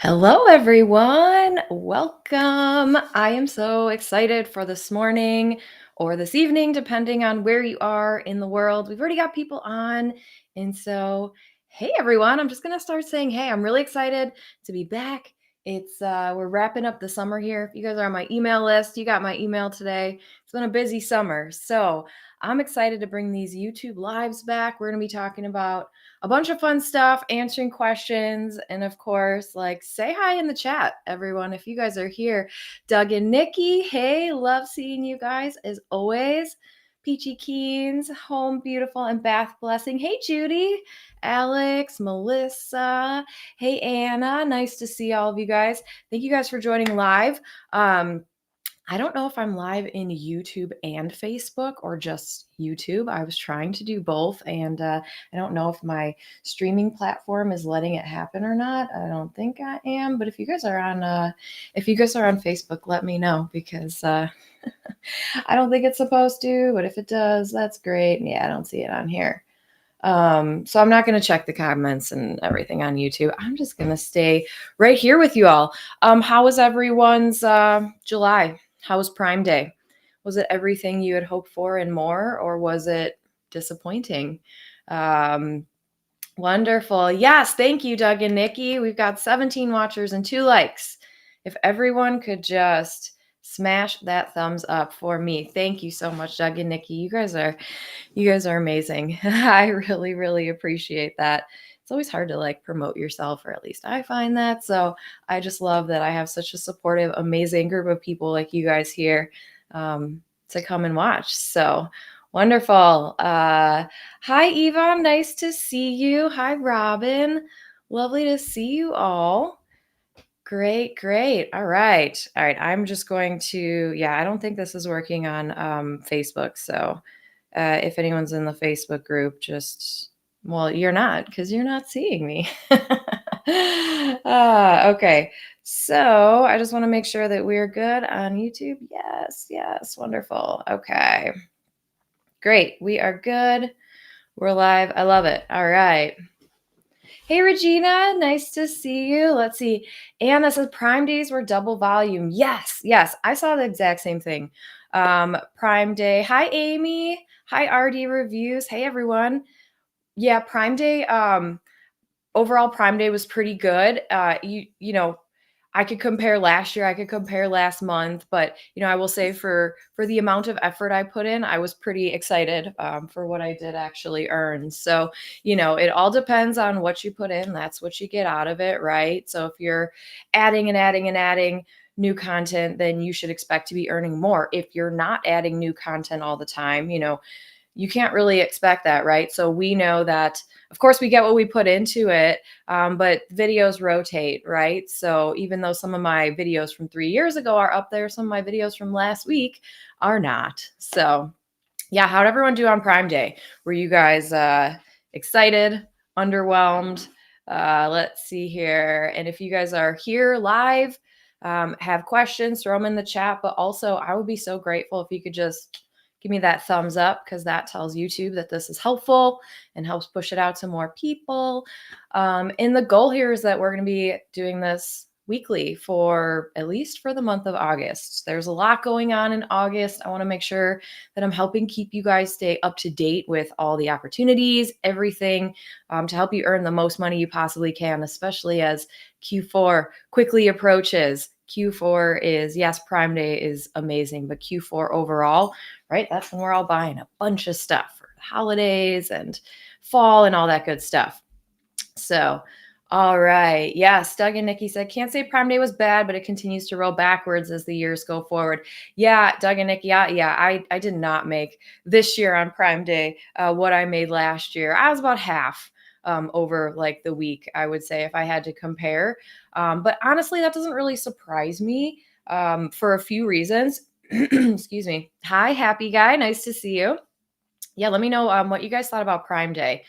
Hello, everyone. Welcome. I am so excited for this morning or this evening, depending on where you are in the world. We've already got people on. And so, hey, everyone, I'm just going to start saying, hey, I'm really excited to be back. We're wrapping up the summer here. If you guys are on my email list, you got my email today. It's been a busy summer. So, I'm excited to bring these YouTube lives back. We're going to be talking about a bunch of fun stuff, answering questions, and of course, say hi in the chat, everyone. If you guys are here, Doug and Nikki, hey, love seeing you guys as always. Peachy Keens, Home Beautiful and Bath Blessing. Hey, Judy, Alex, Melissa. Hey, Anna. Nice to see all of you guys. Thank you guys for joining live. I don't know if I'm live in YouTube and Facebook or just YouTube. I was trying to do both, and I don't know if my streaming platform is letting it happen or not. I don't think I am, but if you guys are on Facebook, let me know because I don't think it's supposed to, but if it does, that's great. Yeah, I don't see it on here. So I'm not going to check the comments and everything on YouTube. I'm just going to stay right here with you all. How was everyone's July? How was Prime Day? Was it everything you had hoped for and more, or was it disappointing? Um, Wonderful. Yes, thank you, Doug and Nikki. We've got 17 watchers and 2 likes. If everyone could just smash that thumbs up for me. Thank you so much, Doug and Nikki. You guys are amazing. I really, really appreciate that. It's always hard to promote yourself, or at least I find that. So I just love that I have such a supportive, amazing group of people like you guys here to come and watch. So wonderful. Hi, Eva. Nice to see you. Hi, Robin. Lovely to see you all. Great, great. All right. All right. I'm just going to, yeah, I don't think this is working on Facebook. So if anyone's in the Facebook group, well, you're not because you're not seeing me. Okay. So I just want to make sure that we're good on YouTube. Yes, yes. Wonderful. Okay. Great. We are good. We're live. I love it. All right. Hey, Regina, nice to see you. Let's see. Anna says Prime Days were double volume. Yes, yes. I saw the exact same thing. Prime Day. Hi, Amy. Hi, RD Reviews. Hey, everyone. Yeah, Prime Day. Overall, Prime Day was pretty good. You know, I could compare last year, I could compare last month, but I will say for the amount of effort I put in, I was pretty excited for what I did actually earn. So, it all depends on what you put in. That's what you get out of it, right? So if you're adding and adding and adding new content, then you should expect to be earning more. If you're not adding new content all the time, you can't really expect that, right? So we know that, of course, we get what we put into it, but videos rotate, right? So even though some of my videos from 3 years ago are up there, some of my videos from last week are not. So yeah, how'd everyone do on Prime Day? Were you guys excited, underwhelmed? Let's see here. And if you guys are here live, have questions, throw them in the chat. But also, I would be so grateful if you could just give me that thumbs up because that tells YouTube that this is helpful and helps push it out to more people. And the goal here is that we're going to be doing this weekly for at least for the month of August. There's a lot going on in August. I want to make sure that I'm helping keep you guys stay up to date with all the opportunities, everything to help you earn the most money you possibly can, especially as Q4 quickly approaches. Q4 is, yes, Prime Day is amazing, but Q4 overall, right? That's when we're all buying a bunch of stuff for the holidays and fall and all that good stuff. So, all right. Yes, Doug and Nikki said, can't say Prime Day was bad, but it continues to roll backwards as the years go forward. Yeah, Doug and Nikki, I did not make this year on Prime Day what I made last year. I was about half over like the week, I would say, if I had to compare. But honestly, that doesn't really surprise me for a few reasons. Excuse me. Hi, happy guy. Nice to see you. Yeah, let me know what you guys thought about Prime Day.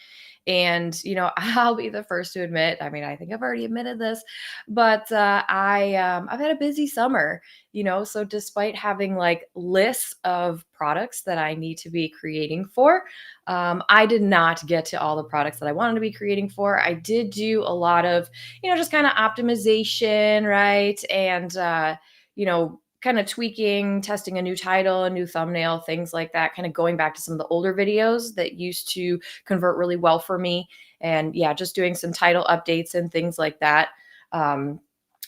And, I'll be the first to admit, I mean, I think I've already admitted this, but I've had a busy summer, so despite having like lists of products that I need to be creating for, I did not get to all the products that I wanted to be creating for. I did do a lot of, just kind of optimization, right? And, kind of tweaking, testing a new title, a new thumbnail, things like that, kind of going back to some of the older videos that used to convert really well for me. And yeah, just doing some title updates and things like that. Um,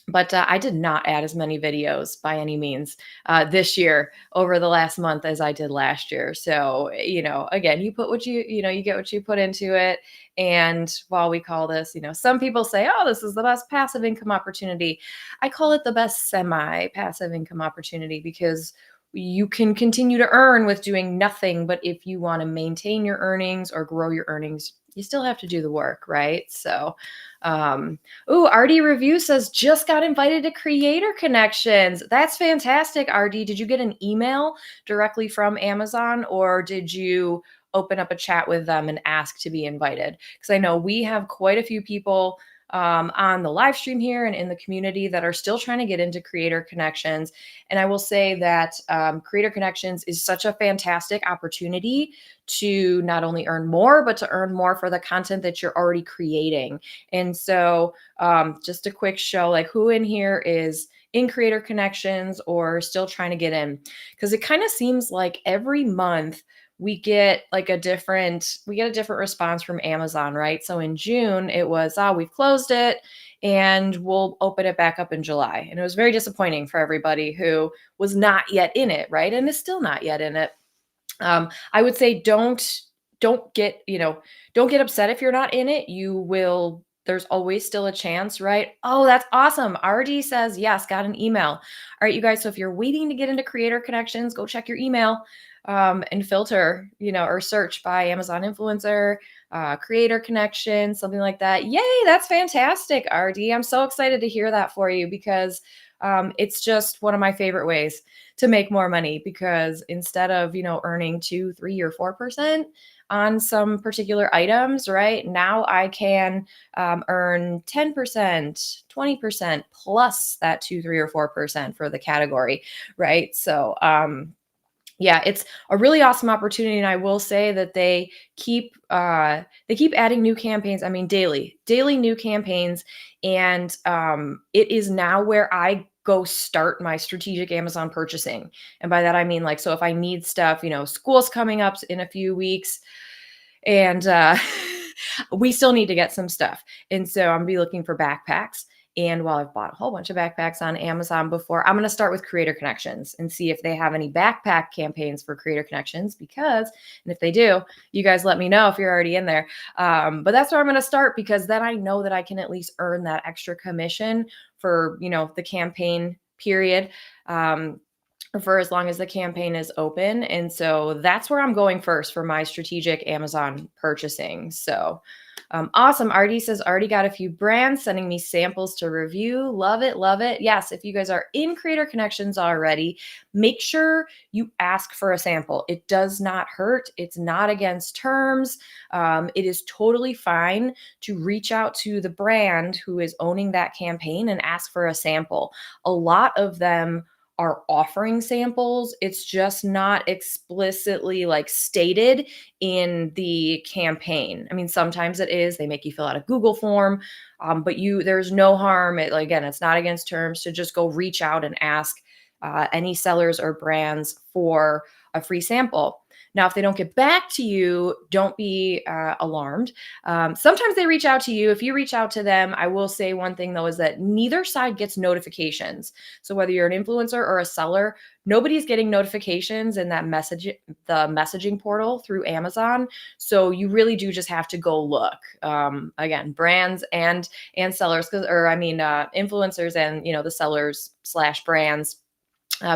but I did not add as many videos by any means this year over the last month as I did last year. So, again, you put what you get what you put into it. And while we call this, some people say, oh, this is the best passive income opportunity. I call it the best semi passive income opportunity because you can continue to earn with doing nothing. But if you want to maintain your earnings or grow your earnings, you still have to do the work, right? So, RD Review says just got invited to Creator Connections. That's fantastic, RD. Did you get an email directly from Amazon or did you open up a chat with them and ask to be invited? Because I know we have quite a few people on the live stream here and in the community that are still trying to get into Creator Connections. And I will say that Creator Connections is such a fantastic opportunity to not only earn more, but to earn more for the content that you're already creating. And so, just a quick show like who in here is in Creator Connections or still trying to get in? Because it kind of seems like every month we get a different response from Amazon, right? So in June, it was, we've closed it and we'll open it back up in July. And it was very disappointing for everybody who was not yet in it, right? And is still not yet in it. I would say don't get, don't get upset if you're not in it. There's always still a chance, right? Oh, that's awesome. RD says, yes, got an email. All right, you guys. So if you're waiting to get into Creator Connections, go check your email and filter, or search by Amazon influencer, Creator Connection, something like that. Yay, that's fantastic, RD. I'm so excited to hear that for you because it's just one of my favorite ways to make more money because instead of, earning 2, 3, or 4% on some particular items, right? Now I can earn 10%, 20% plus that 2, 3, or 4% for the category, right? So, yeah, it's a really awesome opportunity, and I will say that they keep adding new campaigns. I mean, daily new campaigns, and it is now where I go start my strategic Amazon purchasing. And by that I mean like, so if I need stuff, school's coming up in a few weeks, and we still need to get some stuff. And so I'm gonna be looking for backpacks. And while I've bought a whole bunch of backpacks on Amazon before, I'm going to start with Creator Connections and see if they have any backpack campaigns for Creator Connections. And if they do, you guys let me know if you're already in there. But that's where I'm going to start because then I know that I can at least earn that extra commission for, the campaign period. For as long as the campaign is open. And so that's where I'm going first for my strategic Amazon purchasing. So awesome. RD says, already got a few brands sending me samples to review. Love it. Love it. Yes. If you guys are in Creator Connections already, make sure you ask for a sample. It does not hurt. It's not against terms. It is totally fine to reach out to the brand who is owning that campaign and ask for a sample. A lot of them are offering samples. It's just not explicitly like stated in the campaign. I mean, sometimes it is. They make you fill out a Google form, but there's no harm. Again, it's not against terms to just go reach out and ask any sellers or brands for a free sample. Now, if they don't get back to you, don't be alarmed. Sometimes they reach out to you. If you reach out to them, I will say one thing though is that neither side gets notifications. So whether you're an influencer or a seller, nobody's getting notifications in the messaging portal through Amazon. So you really do just have to go look. Again, brands and sellers, influencers and the sellers/brands,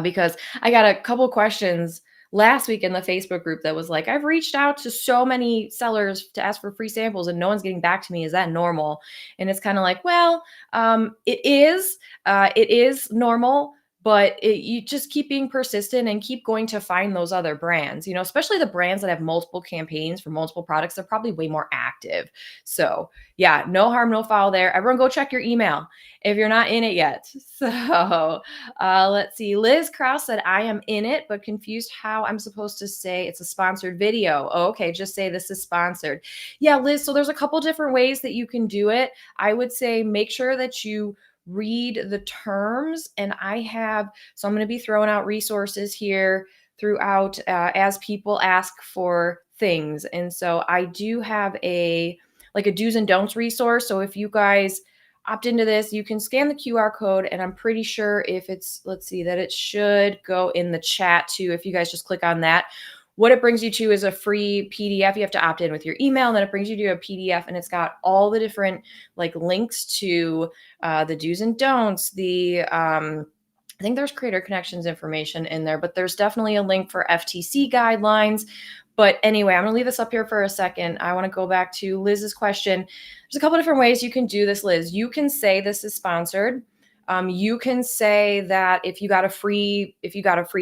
because I got a couple questions last week in the Facebook group that was like, I've reached out to so many sellers to ask for free samples and no one's getting back to me. Is that normal? And it's kind of like, well, it is normal, but you just keep being persistent and keep going to find those other brands, especially the brands that have multiple campaigns for multiple products. They're probably way more active. So yeah, no harm, no foul there. Everyone go check your email if you're not in it yet. So let's see. Liz Krause said, I am in it, but confused how I'm supposed to say it's a sponsored video. Oh, okay, just say this is sponsored. Yeah, Liz, so there's a couple different ways that you can do it. I would say make sure that you read the terms. And so I'm going to be throwing out resources here throughout as people ask for things. And so I do have a do's and don'ts resource. So if you guys opt into this, you can scan the QR code, and I'm pretty sure let's see, that it should go in the chat too. If you guys just click on that, what it brings you to is a free PDF. You have to opt in with your email, and then it brings you to a PDF, and it's got all the different links to the do's and don'ts. I think there's Creator Connections information in there, but there's definitely a link for FTC guidelines. But anyway, I'm going to leave this up here for a second. I want to go back to Liz's question. There's a couple different ways you can do this, Liz. You can say this is sponsored. You can say that if you got a free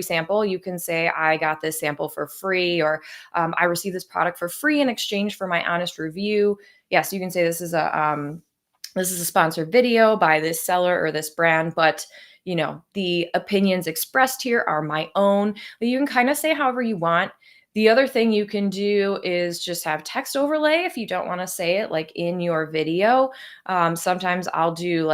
sample, you can say I got this sample for free, or I received this product for free in exchange for my honest review. Yes, you can say this is a sponsored video by this seller or this brand, but the opinions expressed here are my own. But you can kind of say however you want. The other thing you can do is just have text overlay if you don't want to say it in your video. Sometimes I'll do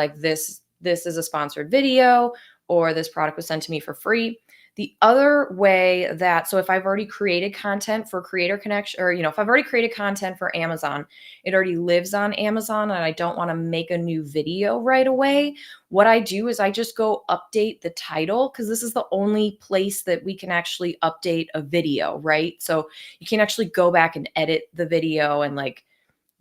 this is a sponsored video, or this product was sent to me for free. The other way so if I've already created content for Creator Connection, or if I've already created content for Amazon, it already lives on Amazon, and I don't want to make a new video right away, what I do is I just go update the title, because this is the only place that we can actually update a video, right? So you can actually go back and edit the video and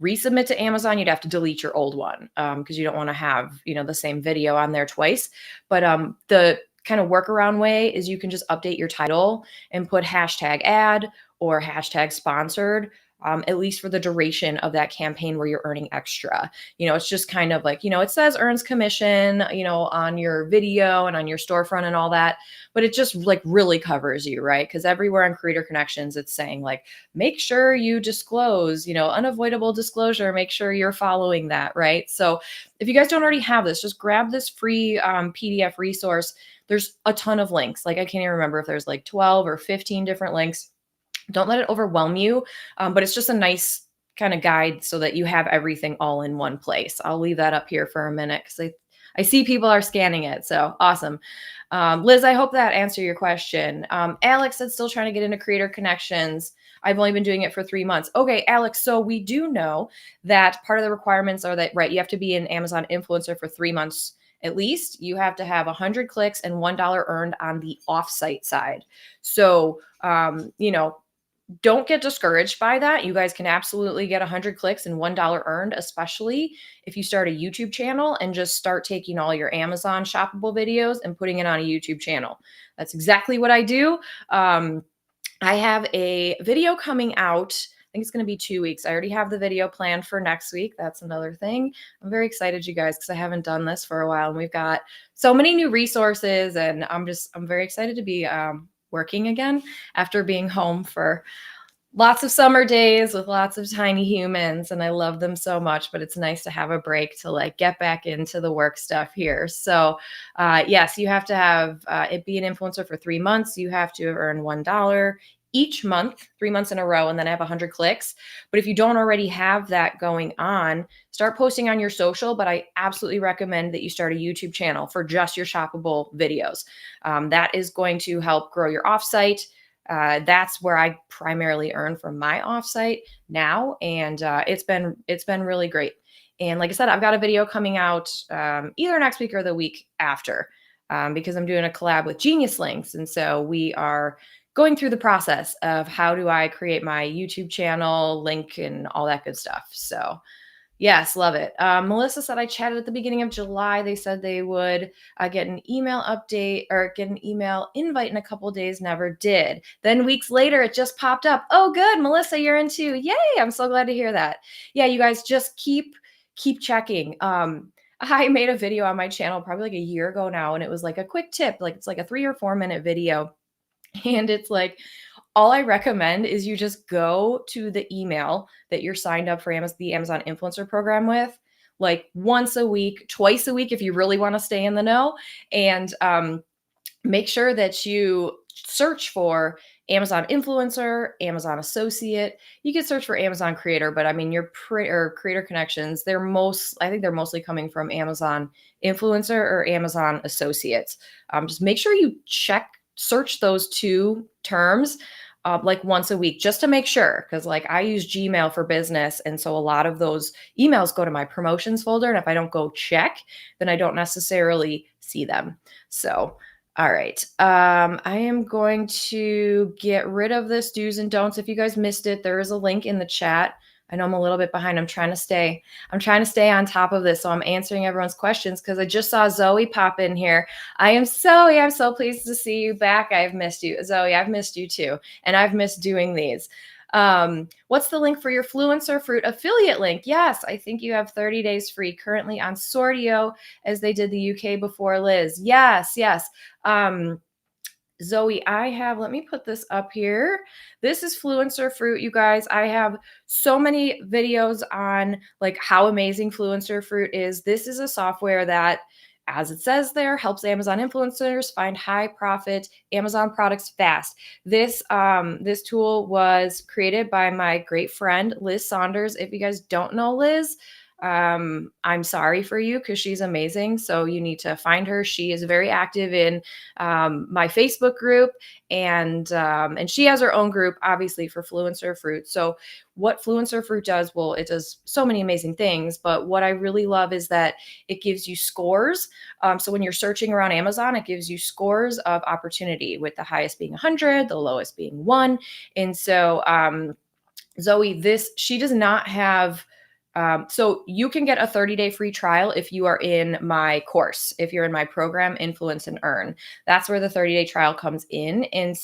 resubmit to Amazon. You'd have to delete your old one because you don't want to have the same video on there twice. But the kind of workaround way is you can just update your title and put #ad or #sponsored, at least for the duration of that campaign where you're earning extra. It's just kind of it says earns commission, on your video and on your storefront and all that, but it just really covers you, right? Because everywhere on Creator Connections, it's saying make sure you disclose, unavoidable disclosure, make sure you're following that, right? So if you guys don't already have this, just grab this free PDF resource. There's a ton of links. I can't even remember if there's 12 or 15 different links. Don't let it overwhelm you, but it's just a nice kind of guide so that you have everything all in one place. I'll leave that up here for a minute because I see people are scanning it. So awesome. Liz, I hope that answered your question. Alex said still trying to get into Creator Connections. I've only been doing it for 3 months. Okay, Alex, so we do know that part of the requirements are that, right, you have to be an Amazon influencer for 3 months at least. You have to have 100 clicks and $1 earned on the offsite side. So, don't get discouraged by that. You guys can absolutely get 100 clicks and $1 earned, especially if you start a YouTube channel and just start taking all your Amazon shoppable videos and putting it on a YouTube channel. That's exactly what I do. I have a video coming out. I think it's going to be 2 weeks. I already have the video planned for next week. That's another thing. I'm very excited, you guys, because I haven't done this for a while, and we've got so many new resources, and I'm very excited to be working again after being home for lots of summer days with lots of tiny humans, and I love them so much, but it's nice to have a break to get back into the work stuff here. So yes, you have to have it be an influencer for 3 months. You have to earn $1 each month, 3 months in a row, and then have 100 clicks. But if you don't already have that going on, start posting on your social. But I absolutely recommend that you start a YouTube channel for just your shoppable videos. That is going to help grow your offsite. That's where I primarily earn from my offsite now, and it's been really great. And like I said, I've got a video coming out either next week or the week after, because I'm doing a collab with Genius Links, and so we are going through the process of how do I create my YouTube channel, link, and all that good stuff. So yes, love it. Melissa said I chatted at the beginning of July. They said they would get an email update or get an email invite in a couple of days. Never did. Then weeks later, it just popped up. Oh, good, Melissa, you're in too. Yay! I'm so glad to hear that. Yeah, you guys just keep checking. I made a video on my channel probably like a year ago now, and it was like a quick tip, like it's like a 3 or 4 minute video. And it's like, all I recommend is you just go to the email that you're signed up for the Amazon Influencer Program with, like once a week, twice a week if you really want to stay in the know, and make sure that you search for Amazon influencer, Amazon associate. You can search for Amazon creator, but I mean your or creator connections, I think they're mostly coming from Amazon influencer or Amazon associates. Just make sure you search those two terms like once a week just to make sure, because like I use Gmail for business, and so a lot of those emails go to my promotions folder, and if I don't go check, then I don't necessarily see them. So all right. I am going to get rid of this do's and don'ts. If you guys missed it, there is a link in the chat. I know I'm a little bit behind. I'm trying to stay on top of this. So I'm answering everyone's questions because I just saw Zoe pop in here. I'm so pleased to see you back. I've missed you. Zoe, I've missed you too. And I've missed doing these. What's the link for your Fluencer Fruit affiliate link? Yes, I think you have 30 days free currently on Sortio, as they did the UK before Liz. Yes. Zoe, let me put this up here. This is Fluencer Fruit, you guys. I have so many videos on like how amazing Fluencer Fruit is. This is a software that, as it says there, helps Amazon influencers find high profit Amazon products fast. This tool was created by my great friend Liz Saunders. If you guys don't know Liz, I'm sorry for you because she's amazing. So you need to find her. She is very active in my Facebook group, and she has her own group, obviously, for Fluencer Fruit. So what Fluencer Fruit does, well, it does so many amazing things. But what I really love is that it gives you scores. So when you're searching around Amazon, it gives you scores of opportunity, with the highest being 100, the lowest being 1. And so Zoe, she does not have. So you can get a 30-day free trial if you are in my course, if you're in my program, Influence and Earn. That's where the 30-day trial comes in. And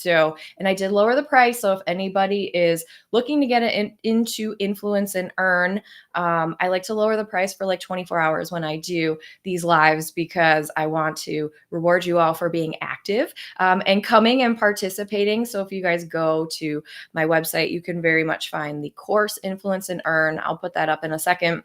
I did lower the price. So if anybody is looking to get into Influence and Earn, I like to lower the price for like 24 hours when I do these lives, because I want to reward you all for being active and coming and participating. So if you guys go to my website, you can very much find the course Influence and Earn. I'll put that up in a second,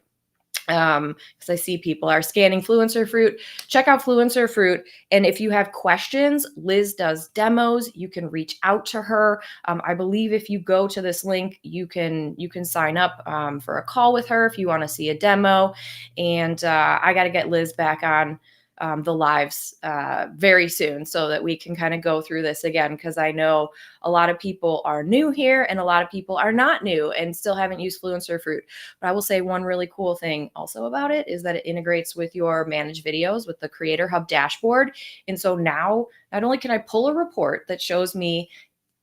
because I see people are scanning Fluencer Fruit. Check out Fluencer Fruit. And if you have questions, Liz does demos. You can reach out to her. I believe if you go to this link, you can sign up for a call with her if you want to see a demo. And I got to get Liz back on the lives very soon, so that we can kind of go through this again, because I know a lot of people are new here and a lot of people are not new and still haven't used Fluencer Fruit. But I will say one really cool thing also about it is that it integrates with your managed videos with the Creator Hub dashboard. And so now not only can I pull a report that shows me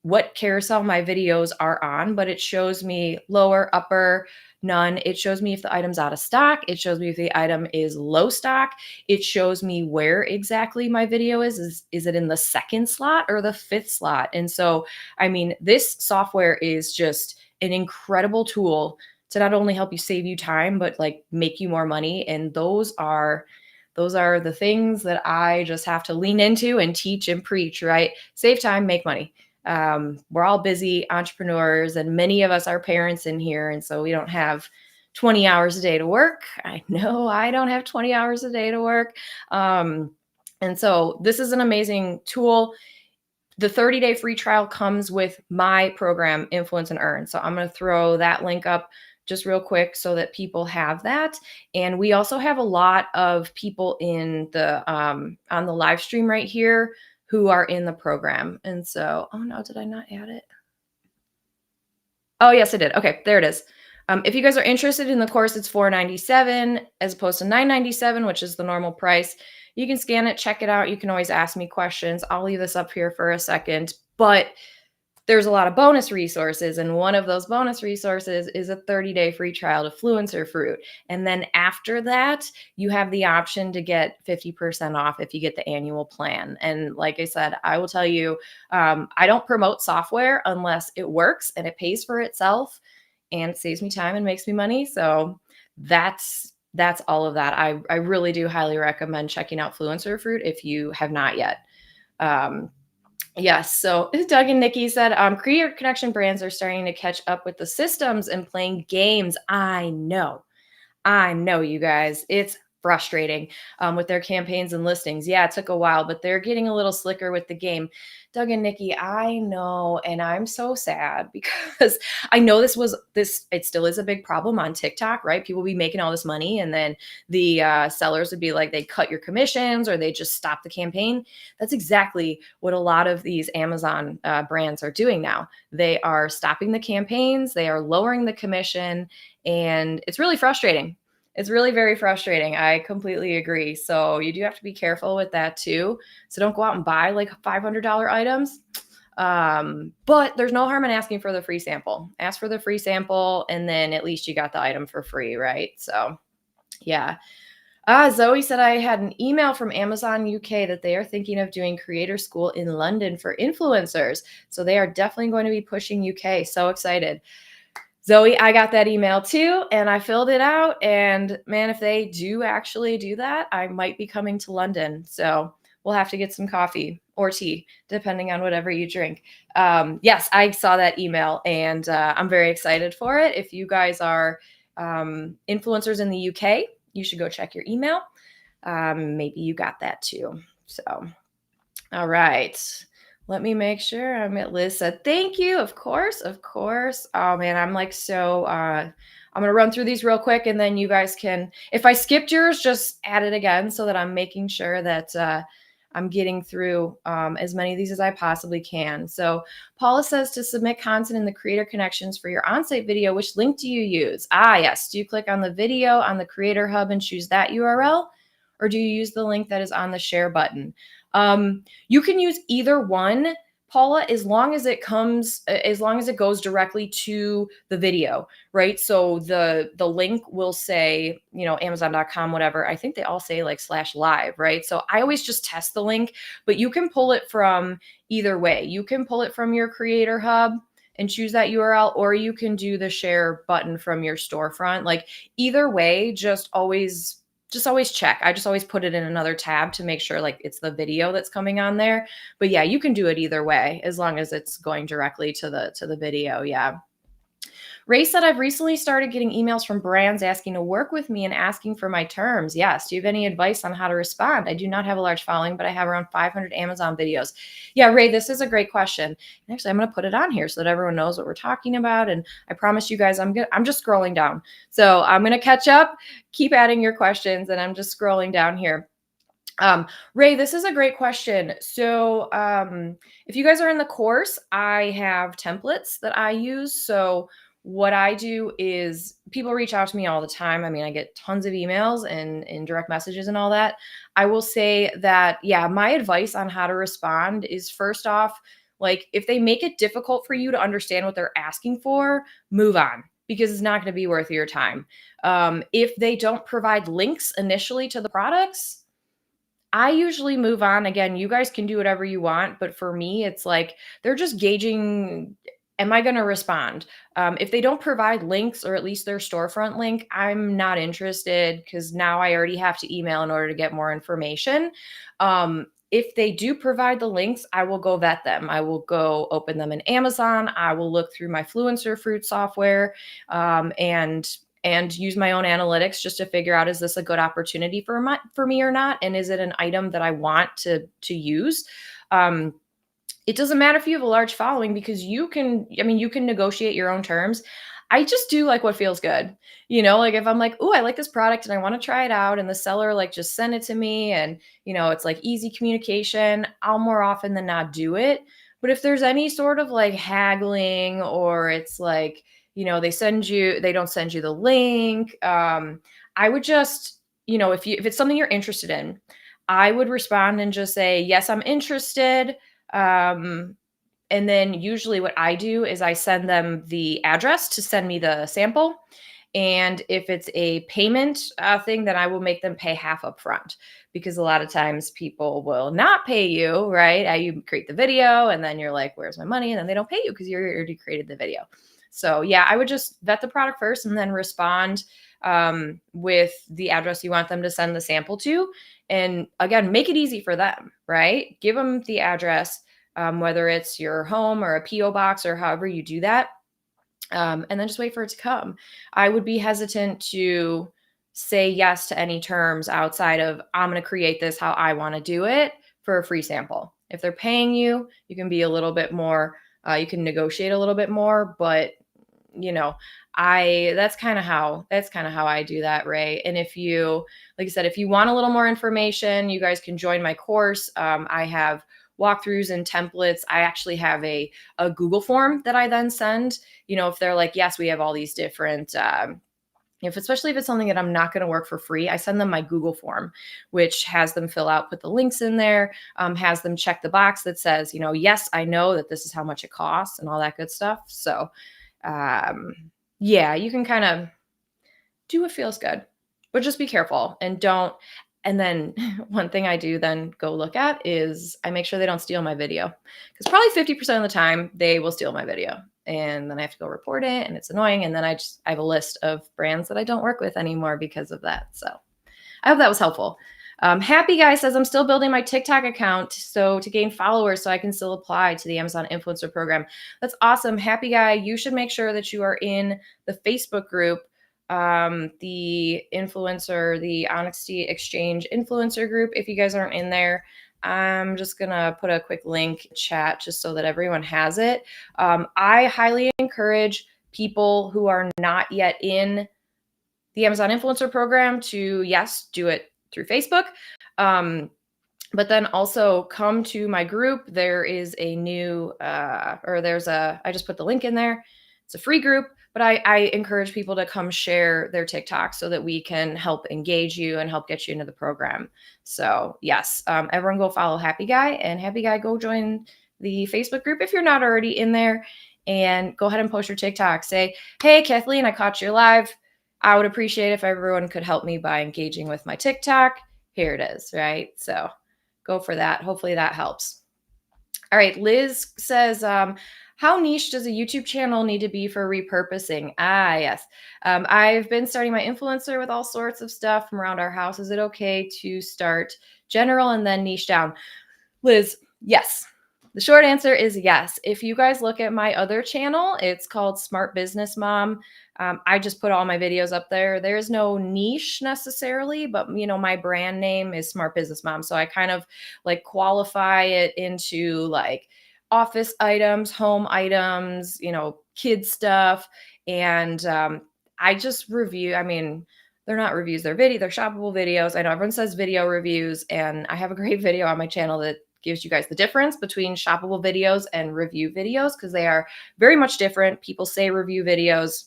what carousel my videos are on, but it shows me lower, upper, none. It shows me if the item's out of stock. It shows me if the item is low stock. It shows me where exactly my video is. Is it in the second slot or the fifth slot? And so, I mean, this software is just an incredible tool to not only help you save you time, but like make you more money. And those are the things that I just have to lean into and teach and preach, right? Save time, make money. We're all busy entrepreneurs, and many of us are parents in here. And so we don't have 20 hours a day to work. I know I don't have 20 hours a day to work. And so this is an amazing tool. The 30-day free trial comes with my program, Influence and Earn. So I'm going to throw that link up just real quick so that people have that. And we also have a lot of people in the on the live stream right here who are in the program. And so, oh no, did I not add it? Oh, yes, I did. Okay, there it is. If you guys are interested in the course, it's $497 as opposed to $997, which is the normal price. You can scan it, check it out. You can always ask me questions. I'll leave this up here for a second, but there's a lot of bonus resources. And one of those bonus resources is a 30-day free trial to Fluencer Fruit. And then after that, you have the option to get 50% off if you get the annual plan. And like I said, I will tell you, I don't promote software unless it works and it pays for itself and it saves me time and makes me money. So that's That's all of that. I really do highly recommend checking out Fluencer Fruit if you have not yet. Um, yes. So Doug and Nikki said, creator connection brands are starting to catch up with the systems and playing games. I know, you guys. It's frustrating with their campaigns and listings. Yeah, it took a while, but they're getting a little slicker with the game. Doug and Nikki, I know, and I'm so sad because I know it still is a big problem on TikTok, right? People be making all this money, and then the sellers would be like, they cut your commissions or they just stop the campaign. That's exactly what a lot of these Amazon brands are doing now. They are stopping the campaigns, they are lowering the commission, and it's really frustrating. It's really very frustrating. I completely agree. So you do have to be careful with that too. So don't go out and buy like $500 items. But there's no harm in asking for the free sample. Ask for the free sample, and then at least you got the item for free, right? So yeah. Zoe said I had an email from Amazon UK that they are thinking of doing creator school in London for influencers. So they are definitely going to be pushing UK. So excited. Zoe, I got that email too, and I filled it out. And man, if they do actually do that, I might be coming to London. So we'll have to get some coffee or tea, depending on whatever you drink. Yes, I saw that email, and I'm very excited for it. If you guys are influencers in the UK, you should go check your email. Maybe you got that too. So, all right. Let me make sure I'm at Liz said, thank you. Of course, of course. Oh man, I'm like so I'm gonna run through these real quick, and then you guys can, if I skipped yours, just add it again so that I'm making sure that I'm getting through as many of these as I possibly can. So Paula says to submit content in the creator connections for your on-site video, which link do you use? Yes. Do you click on the video on the Creator Hub and choose that URL? Or do you use the link that is on the share button? You can use either one, Paula, as long as it goes directly to the video, right? So the link will say, Amazon.com, whatever. I think they all say like /live, right? So I always just test the link, but you can pull it from either way. You can pull it from your Creator Hub and choose that URL, or you can do the share button from your storefront. Like either way, just always check. I just always put it in another tab to make sure like it's the video that's coming on there. But yeah, you can do it either way as long as it's going directly to the video. Yeah. Ray said, I've recently started getting emails from brands asking to work with me and asking for my terms. Yes. Do you have any advice on how to respond? I do not have a large following, but I have around 500 Amazon videos. Yeah, Ray, this is a great question. And actually, I'm going to put it on here so that everyone knows what we're talking about. And I promise you guys, I'm just scrolling down. So I'm going to catch up, keep adding your questions, and I'm just scrolling down here. Ray, this is a great question. So if you guys are in the course, I have templates that I use. So what I do is people reach out to me all the time. I mean, I get tons of emails and in direct messages and all that. I will say that, yeah, my advice on how to respond is first off, like if they make it difficult for you to understand what they're asking for, move on because it's not going to be worth your time. If they don't provide links initially to the products, I usually move on. Again, you guys can do whatever you want, but for me, it's like they're just gauging, am I going to respond? If they don't provide links or at least their storefront link, I'm not interested because now I already have to email in order to get more information. If they do provide the links, I will go vet them. I will go open them in Amazon. I will look through my Fluencer Fruit software and use my own analytics just to figure out, is this a good opportunity for me or not? And is it an item that I want to use? It doesn't matter if you have a large following because you can negotiate your own terms. I just do like what feels good. Like if I'm like, oh, I like this product and I want to try it out, and the seller like just send it to me and it's like easy communication, I'll more often than not do it. But if there's any sort of like haggling, or it's like, they don't send you the link. I would just, if it's something you're interested in, I would respond and just say, yes, I'm interested. And then usually what I do is I send them the address to send me the sample. And if it's a payment thing, then I will make them pay half up front, because a lot of times people will not pay you, right? You create the video and then you're like, where's my money? And then they don't pay you because you already created the video. So yeah, I would just vet the product first and then respond with the address you want them to send the sample to. And again, make it easy for them, right? Give them the address, whether it's your home or a PO box or however you do that, and then just wait for it to come. I would be hesitant to say yes to any terms outside of I'm going to create this how I want to do it for a free sample. If they're paying you, you can be a little bit more, you can negotiate a little bit more, but you know, that's kind of how I do that, Ray. And if you, like I said, if you want a little more information, you guys can join my course. I have walkthroughs and templates. I actually have a Google form that I then send. If they're like, yes, we have all these different. If especially if it's something that I'm not going to work for free, I send them my Google form, which has them fill out, put the links in there, has them check the box that says, yes, I know that this is how much it costs and all that good stuff. So um, yeah, you can kind of do what feels good, but just be careful and don't. And then one thing I do then go look at is I make sure they don't steal my video, because probably 50% of the time they will steal my video, and then I have to go report it, and it's annoying. And then I have a list of brands that I don't work with anymore because of that. So I hope that was helpful. Happy Guy says, I'm still building my TikTok account so to gain followers so I can still apply to the Amazon Influencer Program. That's awesome. Happy Guy, you should make sure that you are in the Facebook group, the Honesty Exchange influencer group. If you guys aren't in there, I'm just going to put a quick link chat just so that everyone has it. I highly encourage people who are not yet in the Amazon Influencer Program to, yes, do it through Facebook. But then also come to my group. There is a new, I just put the link in there. It's a free group, but I encourage people to come share their TikTok so that we can help engage you and help get you into the program. So yes, everyone go follow Happy Guy, and Happy Guy, go join the Facebook group if you're not already in there, and go ahead and post your TikTok. Say, hey, Kathleen, I caught you live. I would appreciate if everyone could help me by engaging with my TikTok. Here it is, right? So go for that. Hopefully that helps. All right. Liz says, how niche does a YouTube channel need to be for repurposing? Yes. I've been starting my influencer with all sorts of stuff from around our house. Is it okay to start general and then niche down? Liz, yes. The short answer is yes. If you guys look at my other channel, it's called Smart Business Mom. I just put all my videos up there. There's no niche necessarily, but my brand name is Smart Business Mom. So I kind of like qualify it into like office items, home items, kid stuff. And I just review, they're not reviews, they're shoppable videos. I know everyone says video reviews, and I have a great video on my channel that gives you guys the difference between shoppable videos and review videos, because they are very much different. People say review videos.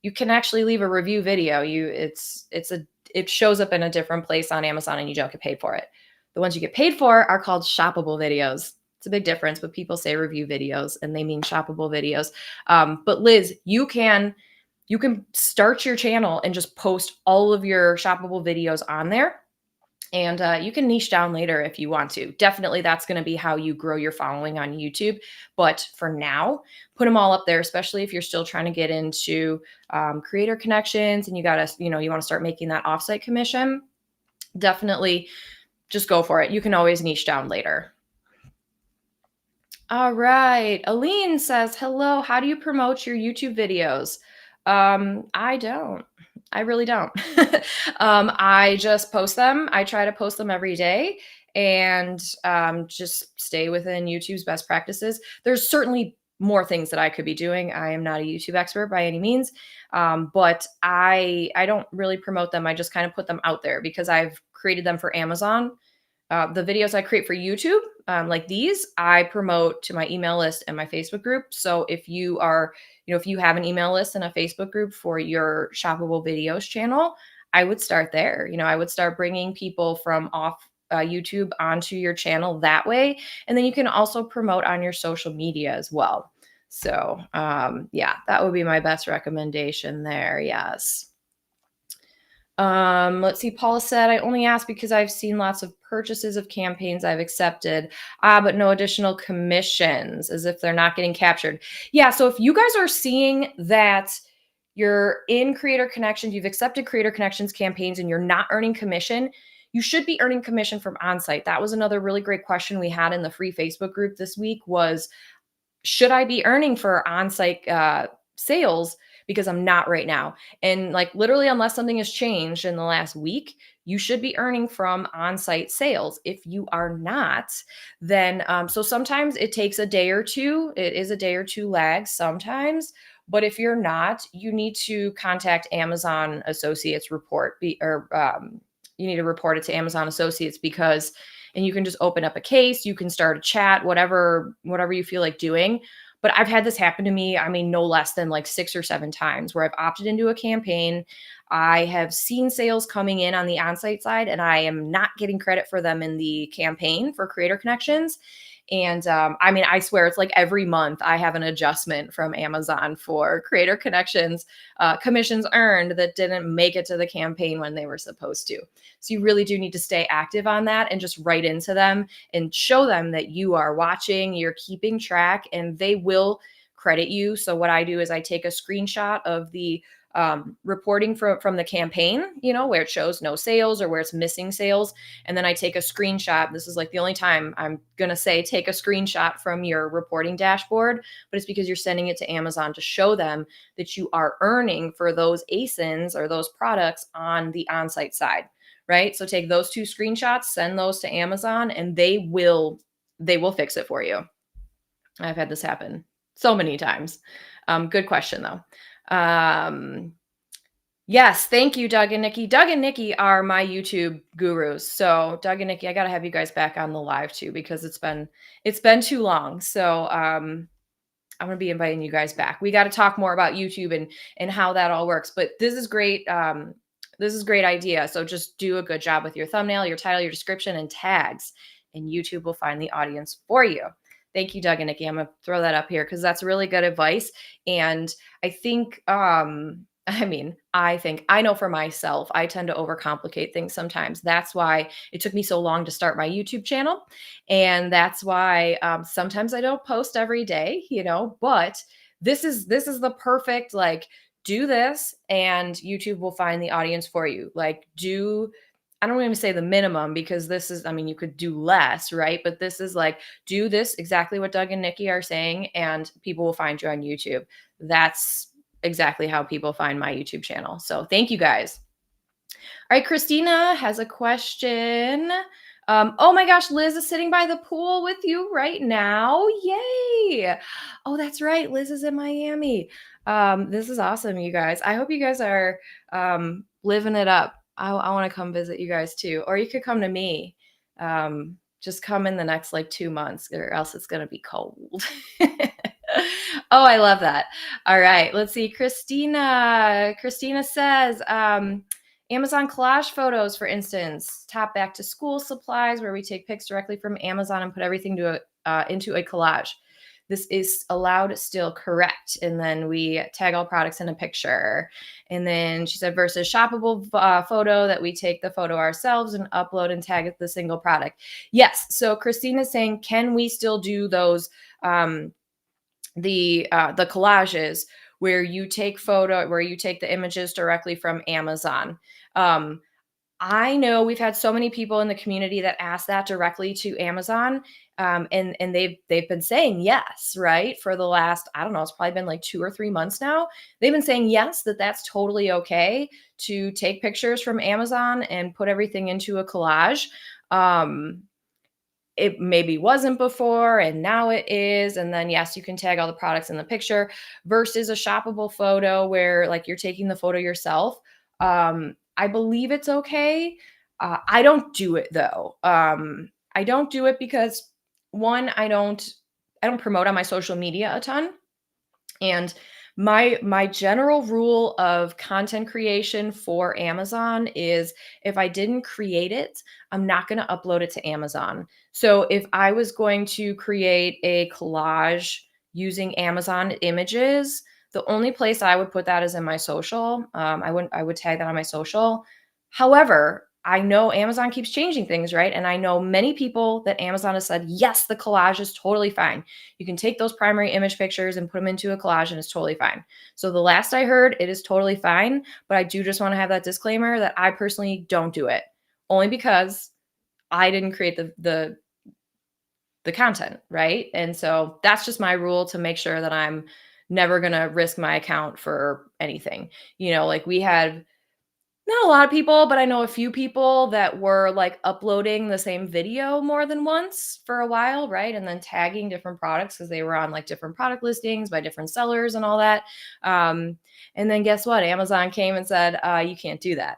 You can actually leave a review video. It shows up in a different place on Amazon and you don't get paid for it. The ones you get paid for are called shoppable videos. It's a big difference, but people say review videos and they mean shoppable videos. But Liz, you can start your channel and just post all of your shoppable videos on there. And you can niche down later if you want to. Definitely that's going to be how you grow your following on YouTube. But for now, put them all up there, especially if you're still trying to get into creator connections and you want to start making that offsite commission. Definitely just go for it. You can always niche down later. All right. Aline says, hello, how do you promote your YouTube videos? I don't. I really don't. I just post them. I try to post them every day and just stay within YouTube's best practices. There's certainly more things that I could be doing. I am not a YouTube expert by any means, but I don't really promote them. I just kind of put them out there because I've created them for Amazon. The videos I create for YouTube, like these, I promote to my email list and my Facebook group. So if you are, if you have an email list and a Facebook group for your shoppable videos channel, I would start there. I would start bringing people from off YouTube onto your channel that way. And then you can also promote on your social media as well. So yeah, that would be my best recommendation there. Yes. Let's see. Paula said, I only asked because I've seen lots of purchases of campaigns I've accepted, but no additional commissions, as if they're not getting captured. Yeah. So if you guys are seeing that you're in Creator Connections, you've accepted Creator Connections campaigns and you're not earning commission, you should be earning commission from onsite. That was another really great question we had in the free Facebook group this week was, should I be earning for on-site sales? Because I'm not right now. And like literally, unless something has changed in the last week, you should be earning from on-site sales. If you are not, then so sometimes it takes a day or two. It is a day or two lag sometimes. But if you're not, you need to contact Amazon Associates you need to report it to Amazon Associates because and you can just open up a case, you can start a chat, whatever you feel like doing. But I've had this happen to me, I mean, no less than like 6 or 7 times where I've opted into a campaign. I have seen sales coming in on the on-site side and I am not getting credit for them in the campaign for Creator Connections. And I mean, I swear it's like every month I have an adjustment from Amazon for Creator Connections commissions earned that didn't make it to the campaign when they were supposed to. So you really do need to stay active on that and just write into them and show them that you are watching, you're keeping track, and they will credit you. So what I do is I take a screenshot of the reporting from the campaign, where it shows no sales or where it's missing sales. And then I take a screenshot. This is like the only time I'm going to say take a screenshot from your reporting dashboard, but it's because you're sending it to Amazon to show them that you are earning for those ASINs or those products on the on-site side, right? So take those 2 screenshots, send those to Amazon, and they will fix it for you. I've had this happen so many times. Good question though. Yes, thank you, Doug and Nikki. Doug and Nikki are my YouTube gurus. So Doug and Nikki, I gotta have you guys back on the live too because it's been too long. So I'm gonna be inviting you guys back. We got to talk more about YouTube and how that all works. But this is great. This is great idea. So just do a good job with your thumbnail, your title, your description, and tags, and YouTube will find the audience for you. Thank you, Doug and Nikki. I'm gonna throw that up here because that's really good advice. And I think I know for myself, I tend to overcomplicate things sometimes. That's why it took me so long to start my YouTube channel. And that's why sometimes I don't post every day, but this is the perfect, like, do this and YouTube will find the audience for you. Like, I don't even say the minimum because this is, I mean, you could do less, right? But this is like, do this exactly what Doug and Nikki are saying, and people will find you on YouTube. That's exactly how people find my YouTube channel. So thank you guys. All right, Christina has a question. Oh my gosh, Liz is sitting by the pool with you right now. Yay. Oh, that's right. Liz is in Miami. This is awesome, you guys. I hope you guys are living it up. I want to come visit you guys too. Or you could come to me. Just come in the next like 2 months or else it's going to be cold. Oh, I love that. All right, let's see. Christina says, Amazon collage photos, for instance, top back to school supplies where we take pics directly from Amazon and put everything into a collage. This is allowed still, correct. And then we tag all products in a picture. And then she said versus shoppable photo that we take the photo ourselves and upload and tag the single product. Yes. So Christina's saying, can we still do those the collages where you take the images directly from Amazon? I know we've had so many people in the community that ask that directly to Amazon. And they've been saying yes, right? For the last, I don't know, it's probably been like 2 or 3 months now. They've been saying yes, that's totally okay to take pictures from Amazon and put everything into a collage. It maybe wasn't before and now it is. And then yes, you can tag all the products in the picture versus a shoppable photo where like you're taking the photo yourself. I believe it's okay. I don't do it though. I don't do it because one, I don't promote on my social media a ton. And my general rule of content creation for Amazon is if I didn't create it, I'm not going to upload it to Amazon. So if I was going to create a collage using Amazon images, the only place I would put that is in my social. I would tag that on my social. However, I know Amazon keeps changing things, right? And I know many people that Amazon has said, yes, the collage is totally fine. You can take those primary image pictures and put them into a collage and it's totally fine. So the last I heard, it is totally fine. But I do just want to have that disclaimer that I personally don't do it, only because I didn't create the content, right? And so that's just my rule to make sure that I'm never going to risk my account for anything. Like we had not a lot of people, but I know a few people that were like uploading the same video more than once for a while, right? And then tagging different products because they were on like different product listings by different sellers and all that. And then guess what? Amazon came and said, you can't do that.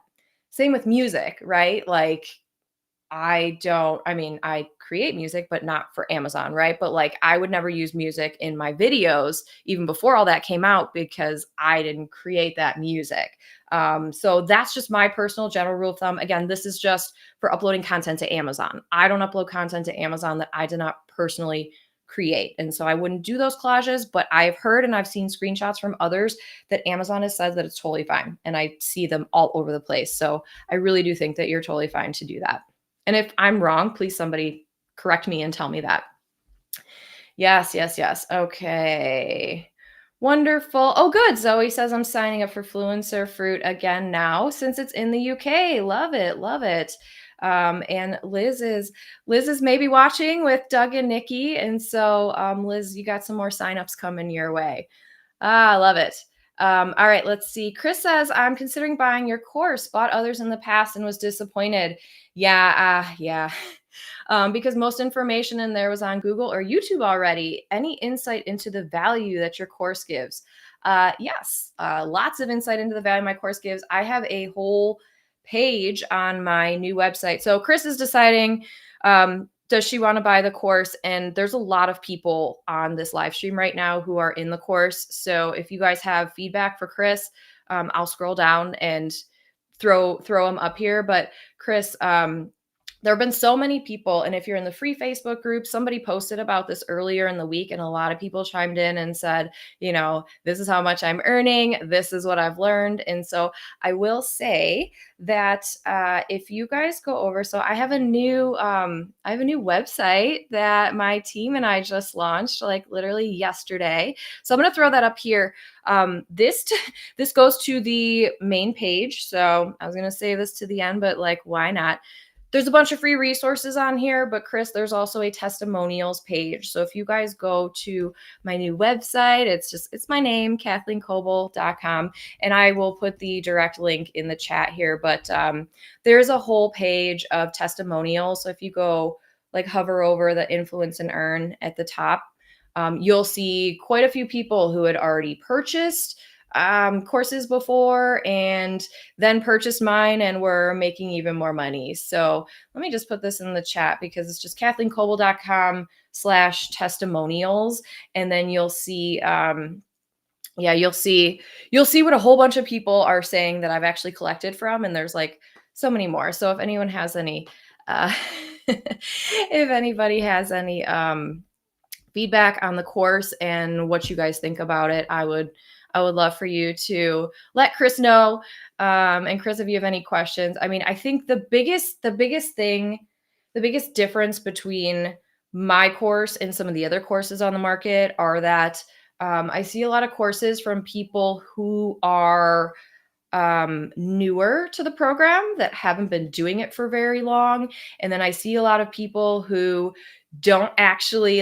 Same with music, right? Like I create music, but not for Amazon, right? But like I would never use music in my videos even before all that came out because I didn't create that music. So that's just my personal general rule of thumb. Again, this is just for uploading content to Amazon. I don't upload content to Amazon that I did not personally create. And so I wouldn't do those collages, but I've heard and I've seen screenshots from others that Amazon has said that it's totally fine. And I see them all over the place. So I really do think that you're totally fine to do that. And if I'm wrong, please somebody correct me and tell me that. Yes, yes, yes. Okay. Wonderful. Oh, good. Zoe says I'm signing up for Fluencer Fruit again now since it's in the UK. Love it. Love it. And Liz is maybe watching with Doug and Nikki. And so Liz, you got some more signups coming your way. I love it. All right, let's see. Chris says, I'm considering buying your course, bought others in the past and was disappointed. Yeah. Because most information in there was on Google or YouTube already. Any insight into the value that your course gives? Yes, lots of insight into the value my course gives. I have a whole page on my new website. So Chris is deciding, does she want to buy the course? And there's a lot of people on this live stream right now who are in the course. So if you guys have feedback for Chris, I'll scroll down and throw them up here. But Chris, there have been so many people, and if you're in the free Facebook group, somebody posted about this earlier in the week, and a lot of people chimed in and said, this is how much I'm earning, this is what I've learned. And so I will say that if you guys go over, so I have a new website that my team and I just launched like literally yesterday. So I'm going to throw that up here. This goes to the main page. So I was going to save this to the end, but like, why not? There's a bunch of free resources on here, but Chris, there's also a testimonials page. So if you guys go to my new website, it's my name, KathleenKoble.com, and I will put the direct link in the chat here. But there's a whole page of testimonials. So if you go like hover over the influence and earn at the top, you'll see quite a few people who had already purchased courses before and then purchased mine and were making even more money. So let me just put this in the chat because it's just KathleenKoble.com/testimonials. And then you'll see, you'll see what a whole bunch of people are saying that I've actually collected from. And there's like so many more. So if anyone has any, if anybody has any feedback on the course and what you guys think about it, I would love for you to let Chris know. And Chris, if you have any questions, I think the biggest difference between my course and some of the other courses on the market are that I see a lot of courses from people who are newer to the program that haven't been doing it for very long. And then I see a lot of people who aren't actually